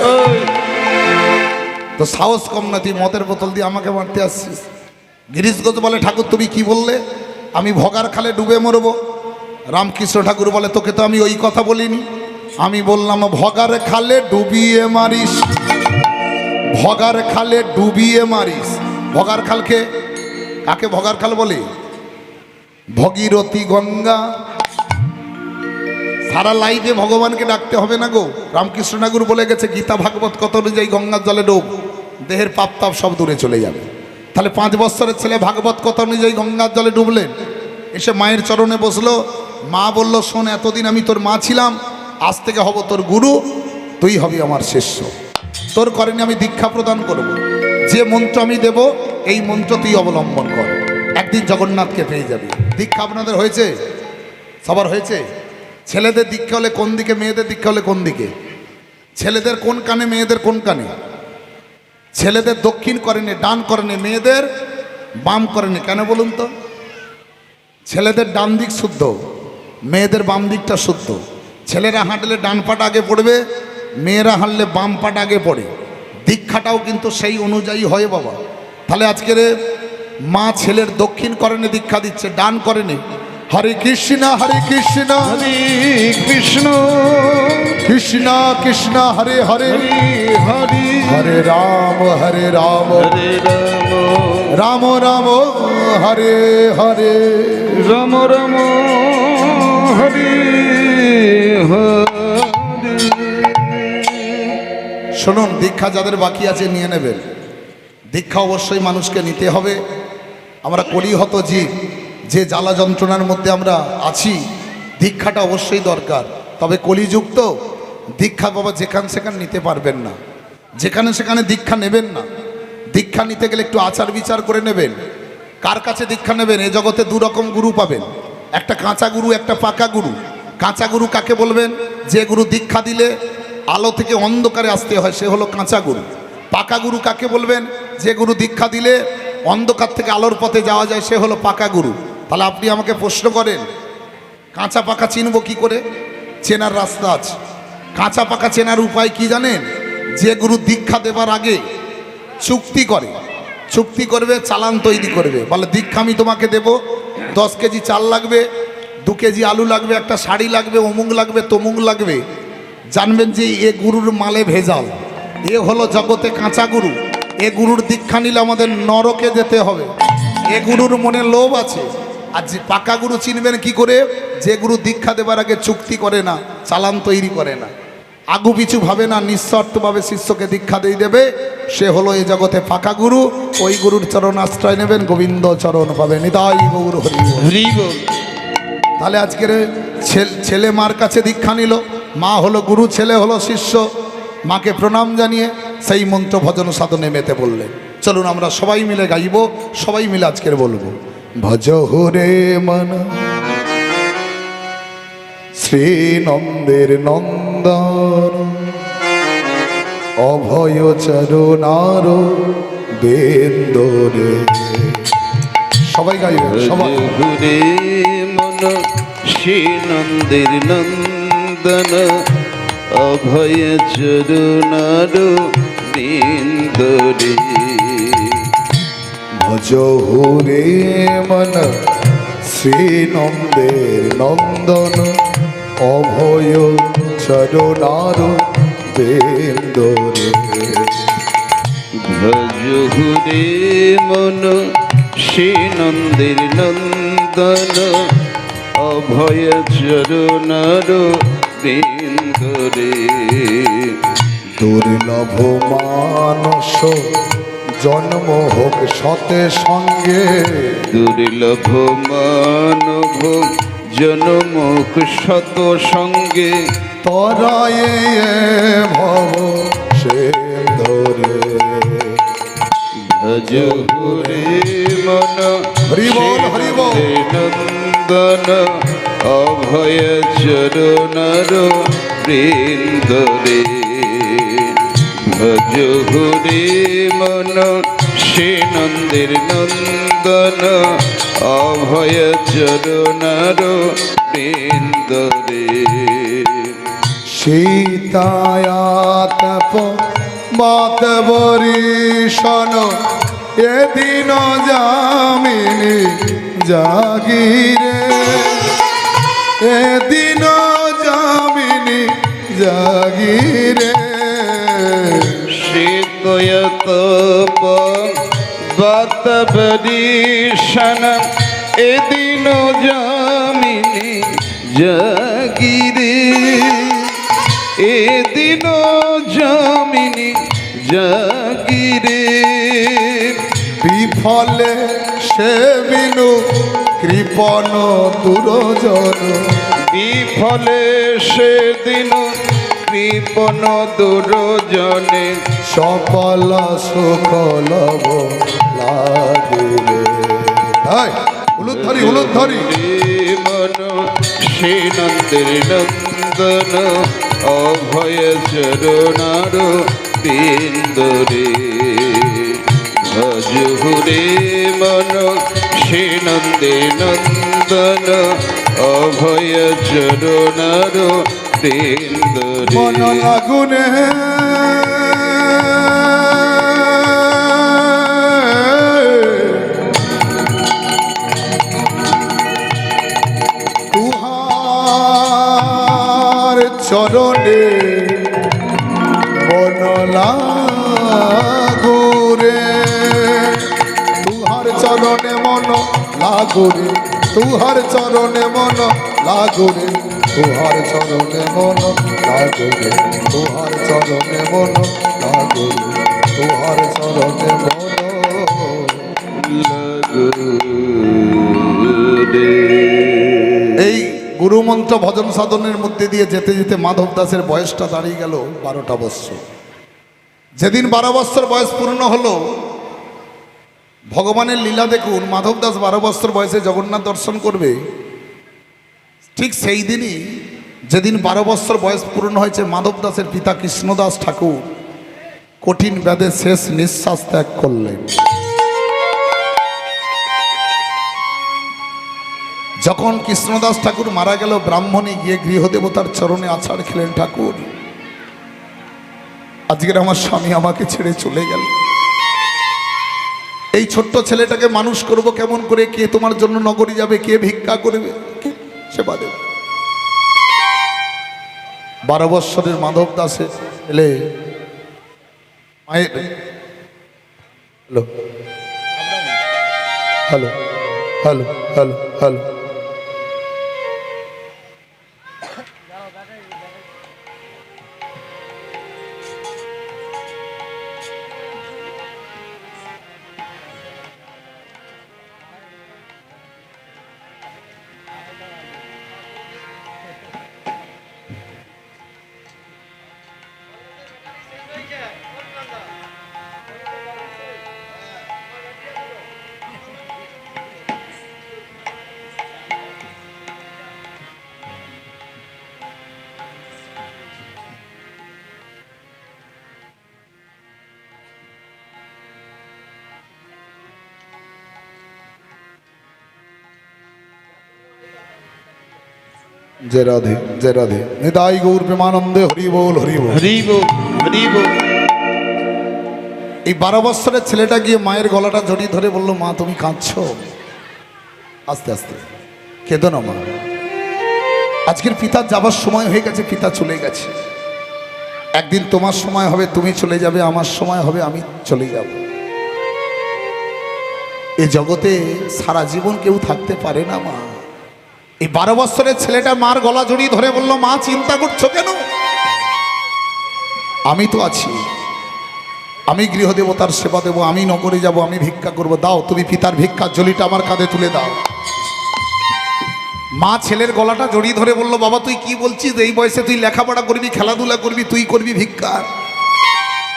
তো সাহস কম না, তুই মদের বোতল দিয়ে আমাকে মারতে আসছিস?" গিরিশ গোস বলে ঠাকুর তুমি কি বললে, আমি ভগার খালে ডুবে মরবো? রামকৃষ্ণ ঠাকুর বলে তোকে তো আমি ওই কথা বলিনি, আমি বললাম ভগার খালে ডুবিয়ে মারিস, ভগার খালে ডুবিয়ে মারিস। ভগার খালকে কাকে ভগার খাল বলে? ভগীরথী গঙ্গা। সারা লাইফে ভগবানকে ডাকতে হবে না গো। রামকৃষ্ণ ঠাকুর বলে গেছে গীতা ভাগবত কত অনুযায়ী গঙ্গার জলে ডোব, দেহের পাপ তাপ সব দূরে চলে যাবে। তাহলে 5 বছরের ছেলে ভাগবত কথা অনুযায়ী গঙ্গার জলে ডুবলেন, এসে মায়ের চরণে বসলো। মা বলল শোন, এতদিন আমি তোর মা ছিলাম, আজ থেকে হব তোর গুরু, তুই হবি আমার শিষ্য। তোর করেনি আমি দীক্ষা প্রদান করব। যে মন্ত্র আমি দেব এই মন্ত্র তুই অবলম্বন কর, একদিন জগন্নাথকে পেয়ে যাবি। দীক্ষা আপনাদের হয়েছে? সবার হয়েছে? ছেলেদের দীক্ষা হলে কোন দিকে, মেয়েদের দীক্ষা হলে কোন দিকে? ছেলেদের কোন কানে, মেয়েদের কোন কানে? ছেলেদের দক্ষিণ করেনি, ডান করেনি, মেয়েদের বাম করেনি। কেন বলুন তো? ছেলেদের ডান দিক শুদ্ধ, মেয়েদের বাম দিকটা শুদ্ধ। ছেলেরা হাঁটলে ডান পাটা আগে পড়বে, মেয়েরা হাঁটলে বাম পাটা আগে পড়ে। দীক্ষাটাও কিন্তু সেই অনুযায়ী হয় বাবা। তাহলে আজকের মা ছেলের দক্ষিণ করেনি দীক্ষা দিচ্ছে, ডান করেনি। হরে কৃষ্ণ হরে কৃষ্ণ হরে কৃষ্ণ কৃষ্ণ কৃষ্ণ হরে হরে, হরে হরে রাম হরে রাম, হরে রাম রাম রাম হরে হরে, রাম রাম হরে হরে। শুনুন, দীক্ষা যাদের বাকি আছে নিয়ে নেবেন। দীক্ষা অবশ্যই মানুষকে নিতে হবে। আমরা কলিহত জীব, যে জ্বালা যন্ত্রণার মধ্যে আমরা আছি, দীক্ষাটা অবশ্যই দরকার। তবে কলিযুক্ত দীক্ষা বাবা যেখান সেখান নিতে পারবেন না, যেখানে সেখানে দীক্ষা নেবেন না। দীক্ষা নিতে গেলে একটু আচার বিচার করে নেবেন। কার কাছে দীক্ষা নেবেন? এ জগতে 2 রকম গুরু পাবেন, একটা কাঁচা গুরু, একটা পাকা গুরু। কাঁচা গুরু কাকে বলবেন? যে গুরু দীক্ষা দিলে আলো থেকে অন্ধকারে আসতে হয়, সে হলো কাঁচা গুরু। পাকা গুরু কাকে বলবেন? যে গুরু দীক্ষা দিলে অন্ধকার থেকে আলোর পথে যাওয়া যায়, সে হলো পাকা গুরু। তাহলে আপনি আমাকে প্রশ্ন করেন কাঁচা পাকা চিনব কি করে? চেনার রাস্তা আছে। কাঁচা পাকা চেনার উপায় কি জানেন? যে গুরু দীক্ষা দেবার আগে চুক্তি করে, চুক্তি করবে, চালান তৈরি করবে। বলে দীক্ষা আমি তোমাকে দেব, 10 কেজি চাল লাগবে, 2 কেজি আলু লাগবে, একটা শাড়ি লাগবে, অমুক লাগবে, তমুক লাগবে। জানবেন যে এ গুরুর মালে ভেজাল, এ হলো জগতে কাঁচা গুরু। এ গুরুর দীক্ষা নিলে আমাদের নরকে যেতে হবে। এ গুরুর মনে লোভ আছে। আর যে পাকা গুরু চিনবেন কি করে? যে গুরু দীক্ষা দেবার আগে চুক্তি করে না, চালান তৈরি করে না, আগু পিছু ভাবে না, নিঃস্বার্থভাবে শিষ্যকে দীক্ষা দিয়ে দেবে, সে হলো এই জগতে পাকা গুরু। ওই গুরুর চরণ আশ্রয় নেবেন, গোবিন্দ চরণ পাবেন। নিতাই গৌর হরি বল। হরি বল। তাহলে আজকের ছেলে মার কাছে দীক্ষা নিল, মা হলো গুরু, ছেলে হলো শিষ্য। মাকে প্রণাম জানিয়ে সেই মন্ত্র ভজন সাধনে মেতে বললেন। চলুন আমরা সবাই মিলে গাইব, সবাই মিলে আজকের বলবো। ভজ হরে মন শ্রী নন্দের নন্দন, অভয় চরণার বেন্দরে। সবাই গাইবে, সবাই। হরে মন শ্রী নন্দের নন্দন, অভয় চরণার বিন্দরে। ভজ হরে মন শ্রী নন্দের নন্দন, অভয় চরণার বেন্দরে। ভজ হরে মন শ্রী নন্দের নন্দন, অভয় চরণার বিন্দরে। দুর্লভ মানস জন্ম হোক সতে সঙ্গে, দুর্লভ মানব জনমুখ শত সঙ্গে। তরায়ে ভব সে ধরে। ভজ হরে মন হরি বল, হরি বল। নন্দন, অভয় চরণার বৃন্দরে। ভজ হরে মন সে নন্দের নন্দন অভয় চরণার বৃন্দরে সীতায়াতপ বাত বরিশন এদিন যামিনী জাগিরে এদিন যামিনী জাগিরে শীতয়ত বাতবরিশন এদিন যামিনী জাগিরে এদিন যামিনী জাগিরে বিফলে সে বিনু কৃপণ দুরজন বিফলে সেদিন কৃপণ দুর্জনে সফল সুখল লাগিরে হলুদ ধরি মন সে নন্দের নন্দন অভয় চরণার বৃন্দরে ভজ হুরে মন সে নন্দে নন্দন অভয় চরণার বৃন্দরে মন লাগুনে তুহার চরণে মন লাগুরে তুহার চরণে মন লাগুরে তুহার চরণে মন লাগুরে তুহার চরণে মন লাগুরে তুহার চরণে মন লাগুরে তুহার চরণে মন এই গুরুমন্ত্র ভজন সাধনের মধ্যে দিয়ে যেতে যেতে মাধব দাসের বয়সটা দাঁড়িয়ে গেল 12টা বৎসর। যেদিন 12 বৎসর বয়স পূর্ণ হলো, ভগবানের লীলা দেখুন, মাধব দাস 12 বৎসর বয়সে জগন্নাথ দর্শন করবে, ঠিক সেই দিনই যেদিন 12 বৎসর বয়স পূর্ণ হয়েছে, মাধব দাসের পিতা কৃষ্ণদাস ঠাকুর কঠিন ব্যাধে শেষ নিঃশ্বাস ত্যাগ করলেন। যখন কৃষ্ণদাস ঠাকুর মারা গেল, ব্রাহ্মণী গিয়ে গৃহদেবতার চরণে আছাড় খেলেন, ঠাকুর আজকের আমার স্বামী আমাকে ছেড়ে চলে গেল, এই ছোট্ট ছেলেটাকে মানুষ করব কেমন করে? কে তোমার জন্য নগরী যাবে? কে ভিক্ষা করবে? কে সেবা দেবে? 12 বৎসরের মাধব দাসে এলে মায়ের hello hello hello hello hello जय राधे जय राधे निदाई गौर प्रेमानंदे हरि बोल हरि बोल হরি বল হরি বল। এই 12 বৎসরের ছেলেটা গিয়ে মায়ের গলাটা জড়িয়ে ধরে বলল, মা তুমি কাঁদছো? আস্তে আস্তে কেঁদো না মা, আজকের পিতার যাবার সময় হয়ে গেছে, পিতা চলে গেছে, একদিন তোমার সময় হবে তুমি চলে যাবে, আমার সময় হবে আমি চলে যাব। এই জগতে সারা জীবন কেউ থাকতে পারে না মা। এই 12 বৎসরের ছেলেটা মার গলা জড়িয়ে ধরে বলল, মা চিন্তা করছো কেন? আমি তো আছি, আমি গৃহদেবতার সেবা দেবো, আমি নগরে যাব, আমি ভিক্ষা করব, দাও তুমি পিতার ভিক্ষার ঝুলিটা আমার কাঁধে তুলে দাও। মা ছেলের গলাটা জড়িয়ে ধরে বলল, বাবা তুই কি বলছিস? এই বয়সে তুই লেখাপড়া করবি, খেলাধুলা করবি, তুই করবি ভিক্ষা?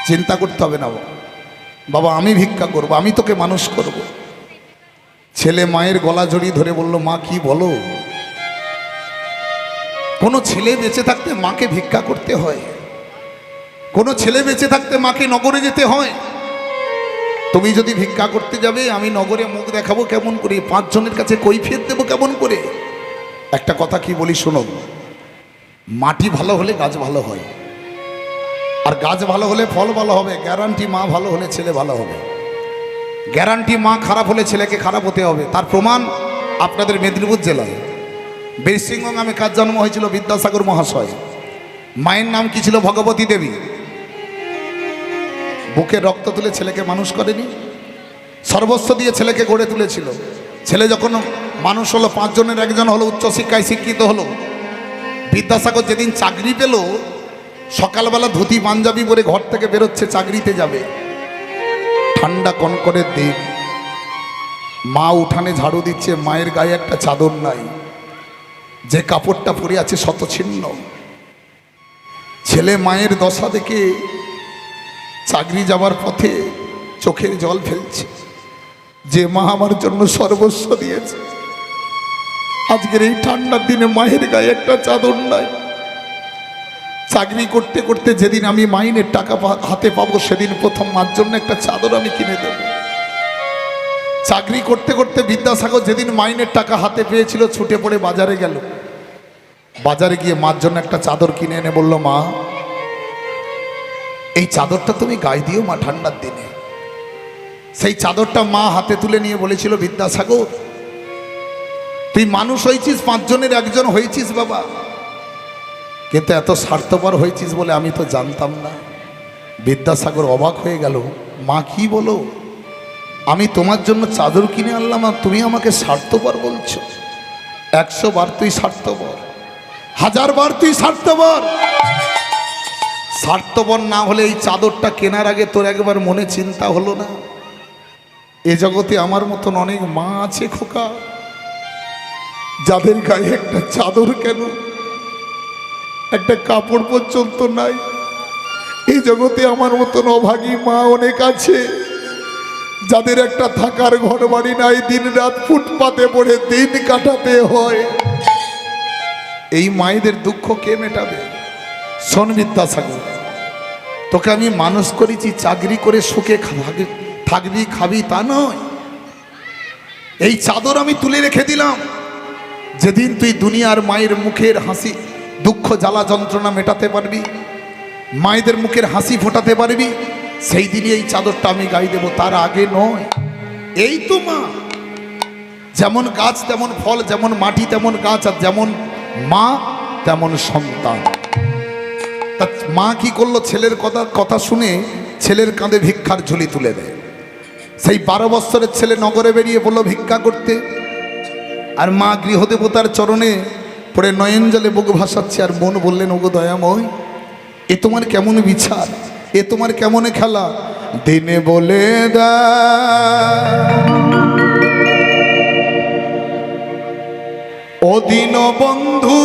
চিন্তা করতে হবে না বাবা, আমি ভিক্ষা করব, আমি তোকে মানুষ করব। ছেলে মায়ের গলা জড়িয়ে ধরে বলল, মা কি বলো? কোনো ছেলে বেঁচে থাকতে মাকে ভিক্ষা করতে হয়? কোনো ছেলে বেঁচে থাকতে মাকে নগরে যেতে হয়। তুমি যদি ভিক্ষা করতে যাবে, আমি নগরে মুখ দেখাবো কেমন করে, 5 জনের কাছে কৈফিয়ত দেবো কেমন করে? একটা কথা কি বলি শোনো, মাটি ভালো হলে গাছ ভালো হয়, আর গাছ ভালো হলে ফল ভালো হবে। গ্যারান্টি মা ভালো হলে ছেলে ভালো হবে, গ্যারান্টি মা খারাপ হলে ছেলেকে খারাপ হতে হবে। তার প্রমাণ আপনাদের মেদিনীপুর জেলায় বীরসিংহগ্রামে কার জন্ম হয়েছিল? বিদ্যাসাগর মহাশয়। মায়ের নাম কি ছিল? ভগবতী দেবী। বুকে রক্ত তুলে ছেলেকে মানুষ করেনি, সর্বস্ব দিয়ে ছেলেকে গড়ে তুলেছিল। ছেলে যখন মানুষ হলো, 5 জনের একজন হলো, উচ্চশিক্ষায় শিক্ষিত হলো। বিদ্যাসাগর যেদিন চাকরি পেল, সকালবেলা ধুতি পাঞ্জাবি পরে ঘর থেকে বেরোচ্ছে, চাকরিতে যাবে। ঠান্ডা কনকনের দিন, মা উঠানে ঝাড়ু দিচ্ছে, মায়ের গায়ে একটা চাদর নাই, যে কাপড়টা পরে আছে শতছিন্ন। ছেলে মায়ের দশা দেখে চাকরি যাবার পথে চোখের জল ফেলছে, যে মা আমার জন্য সর্বস্ব দিয়েছে, আজকের এই ঠান্ডার দিনে মায়ের গায়ে একটা চাদর নাই। চাকরি করতে করতে যেদিন আমি মাইনের টাকা হাতে পাবো, সেদিন প্রথম মার জন্য একটা চাদর আমি কিনে দেব। চাকরি করতে করতে বিদ্যাসাগর যেদিন মাইনের টাকা হাতে পেয়েছিল, ছুটে পড়ে বাজারে গেল। বাজারে গিয়ে মার জন্য একটা চাদর কিনে এনে বলল, মা এই চাদরটা তুমি গায়ে দিও মা ঠান্ডার দিনে। সেই চাদরটা মা হাতে তুলে নিয়ে বলেছিল, বিদ্যাসাগর তুই মানুষ হয়েছিস, 5 জনের একজন হয়েছিস বাবা, কিন্তু এত স্বার্থপর হয়েছিস বলে আমি তো জানতাম না। বিদ্যাসাগর অবাক হয়ে গেল, মা কি বলো? আমি তোমার জন্য চাদর কিনে আনলাম আর তুমি আমাকে স্বার্থপর বলছো? 100 বার তুই স্বার্থপর, 1000 বার তুই স্বার্থপর। স্বার্থপর না হলে এই চাদরটা কেনার আগে তোর একবার মনে চিন্তা হলো না, এ জগতে আমার মতন অনেক মা আছে খোকা, যাদের গায়ে একটা চাদর কেন, একটা কাপড় পর্যন্ত নাই। এই জগতে আমার মতন অভাগী মা অনেক আছে, যাদের একটা থাকার ঘর বাড়ি নাই, দিন রাত ফুটপাতে পড়ে দিন কাটাতে হয়। এই মায়েদের দুঃখ কে মেটাবে? শোন বিদ্যাসাগর, তোকে আমি মানুষ করেছি, চাকরি করে সুখে থাকবি খাবি তা নয়। এই চাদর আমি তুলে রেখে দিলাম, যেদিন তুই দুনিয়ার মায়ের মুখের হাসি, দুঃখ জ্বালা যন্ত্রণা মেটাতে পারবি, মায়েদের মুখের হাসি ফোটাতে পারবি, সেই দিনই এই চাদরটা আমি গায়ে দেবো, তার আগে নয়। এই তো মা, যেমন গাছ তেমন ফল, যেমন মাটি তেমন গাছ, আর যেমন মা তেমন সন্তান। তা মা কি করলো? ছেলের কথা শুনে ছেলের কাঁধে ভিক্ষার ঝুলি তুলে দেয়। সেই 12 বৎসরের ছেলে নগরে বেরিয়ে বলল ভিক্ষা করতে, আর মা গৃহদেবতার চরণে পড়ে নয়ন জলে বুক ভাসাচ্ছে, আর মন বললেন, ওগো দয়াময়, এ তোমার কেমন বিচার, এ তোমার কেমন খেলা? দিনে বলে দা ও দীন বন্ধু,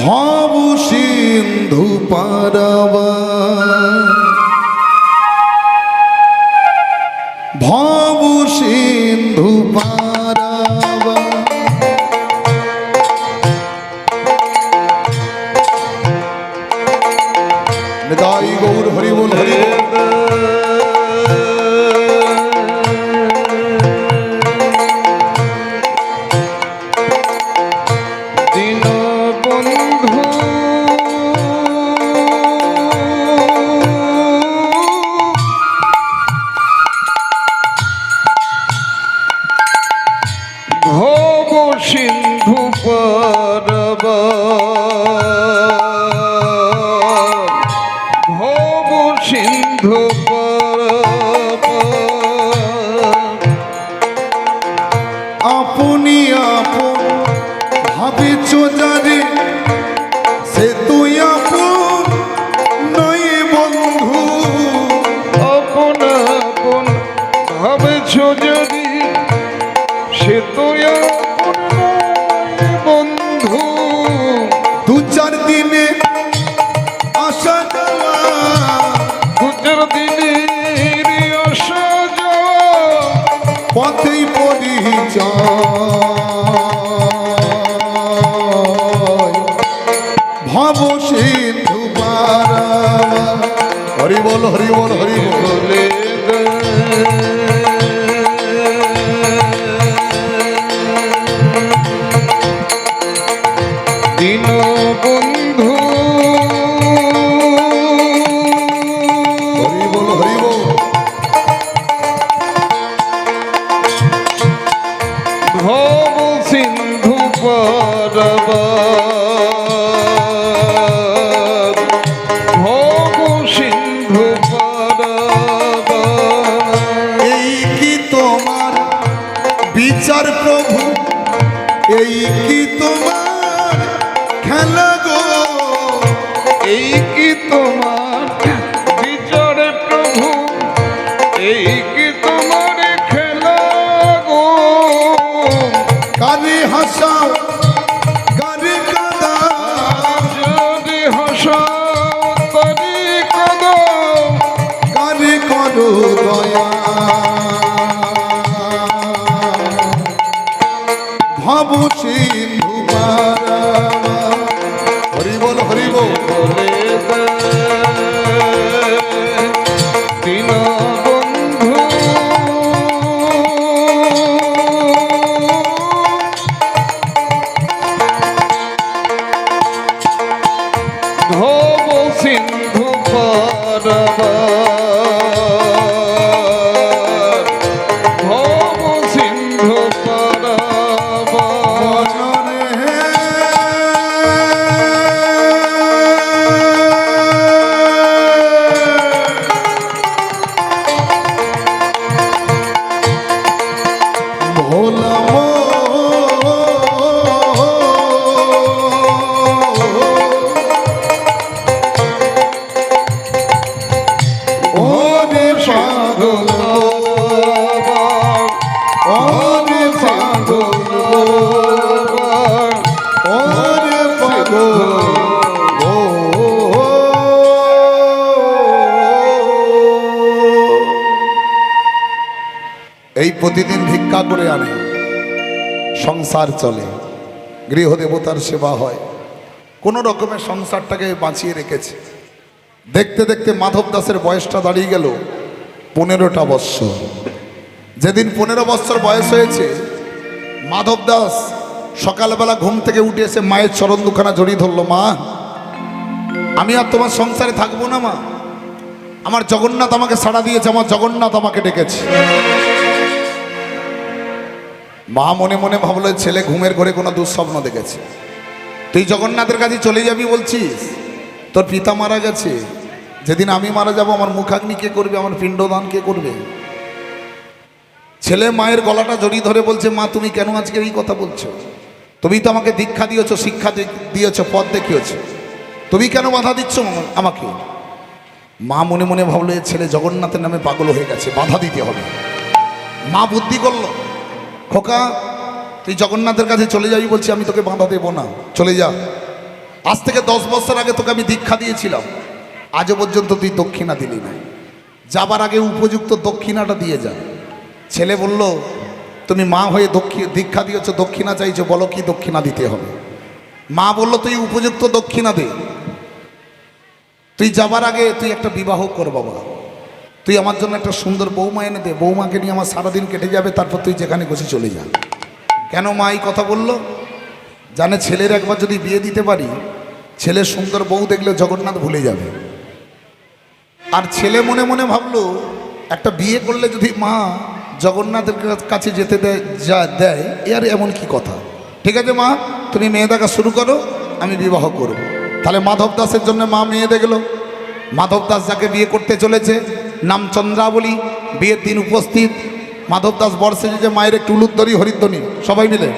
ভব সিন্ধু পারাবা, ভব সিন্ধু পারাবা, নিতাই গৌর হরি বল হরি বল। সিন্ধু পারাবা, ভব সিন্ধু পারাবা, আপনি আপন ভাবিছ যারে, সে তুই আপন নয় বন্ধু। আপন আপন ভাবেছ যদি, সে তো আপন নয় বন্ধু। 2-4 দিনে আসা যাওয়া, 2-4 দিনের আসা যাওয়া, পথেই পরিচয়। বল হরি বল হরি বল। বলে দীনবন্ধু হরি বল হরি বল। ভব সিন্ধু পারাবার, ভব সিন্ধু পারাবার। এই কি তোমার বিচার প্রভু, এই কি তোমার খেলা গো, এই কি তোমার বিচার প্রভু, এই কি তোমার খেলা গো। কারে হাসাও কারে কাঁদাও, যদি হাসাও তরি কাঁদো, কারে করো দয়া, ভাব সিন্ধু পারাবার। হরি বল হরি বল। বলে দীনবন্ধু ভব সিন্ধু পারাবার, ভব সিন্ধু পারাবার। মনরে ভোলা ওরে পাগল, ওরে পাগল, ওরে পাগল ও। এই প্রতিদিন ভিক্ষা করে আনে, সংসার চলে, গৃহদেবতার সেবা হয়, কোনো রকমের সংসারটাকে বাঁচিয়ে রেখেছে। দেখতে দেখতে মাধব দাসের বয়সটা দাঁড়িয়ে গেল 15টা বৎসর। যেদিন 15 বৎসর বয়স হয়েছে, মাধব দাস সকালবেলা ঘুম থেকে উঠে এসে মায়ের চরণ দুখানা জড়িয়ে ধরলো, মা আমি আর তোমার সংসারে থাকবো না মা, আমার জগন্নাথ আমাকে সাড়া দিয়েছে, আমার জগন্নাথ আমাকে ডেকেছে। মা মনে মনে ভাবলো ছেলে ঘুমের ঘরে কোনো দুঃস্বপ্ন দেখেছে। তুই জগন্নাথের কাছে চলে যাবি বলছিস, তোর পিতা মারা গেছে, যেদিন আমি মারা যাব আমার মুখাগ্নি কে করবে, আমার পিণ্ডদান কে করবে। ছেলে মায়ের গলাটা জড়িয়ে ধরে বলছে, মা তুমি কেন আজকে এই কথা বলছো, তুমি তো আমাকে দীক্ষা দিয়েছো, শিক্ষা দিয়েছো, পথ দেখিয়েছো, তুমি কেন বাধা দিচ্ছ আমাকে। মা মনে মনে ভাবলো এ ছেলে জগন্নাথের নামে পাগল হয়ে গেছে, বাধা দিতে হবে। মা বুদ্ধি করলো, খোকা তুই জগন্নাথের কাছে চলে যাবি বলছি, আমি তোকে বাধা দেবো না, চলে যা। আজ থেকে 10 বছর আগে তোকে আমি দীক্ষা দিয়েছিলাম, আজও পর্যন্ত তুই দক্ষিণা দিলি না, যাবার আগে উপযুক্ত দক্ষিণাটা দিয়ে যা। ছেলে বলল, তুমি মা হয়ে দীক্ষা দিয়েছো, দক্ষিণা চাইছো, বলো কি দক্ষিণা দিতে হবে। মা বলল, তুই উপযুক্ত দক্ষিণা দে, তুই যাবার আগে তুই একটা বিবাহ কর বাবা, তুই আমার জন্য একটা সুন্দর বৌমা এনে দে, বৌমাকে নিয়ে আমার সারাদিন কেটে যাবে, তারপর তুই যেখানে বসে চলে যা। কেন মা এই কথা বলল, জানে ছেলের একবার যদি বিয়ে দিতে পারি, ছেলের সুন্দর বউ দেখলে জগন্নাথ ভুলে যাবে। আর ছেলে মনে মনে ভাবলো একটা বিয়ে করলে যদি মা জগন্নাথের কাছে যেতে দেয় এর এমন কি কথা। ঠিক আছে মা, তুমি মেয়ে দেখা শুরু করো, আমি বিবাহ করব। তাহলে মাধব দাসের জন্য মা মেয়ে দেখলো। মাধব দাস যাকে বিয়ে করতে চলেছে, নাম চন্দ্রাবলী, বিয়ের দিন উপস্থিত। মাধব দাস বর্ষে যে মায়ের একটু উলুধ্বনি হরিধ্বনি সবাই মিলে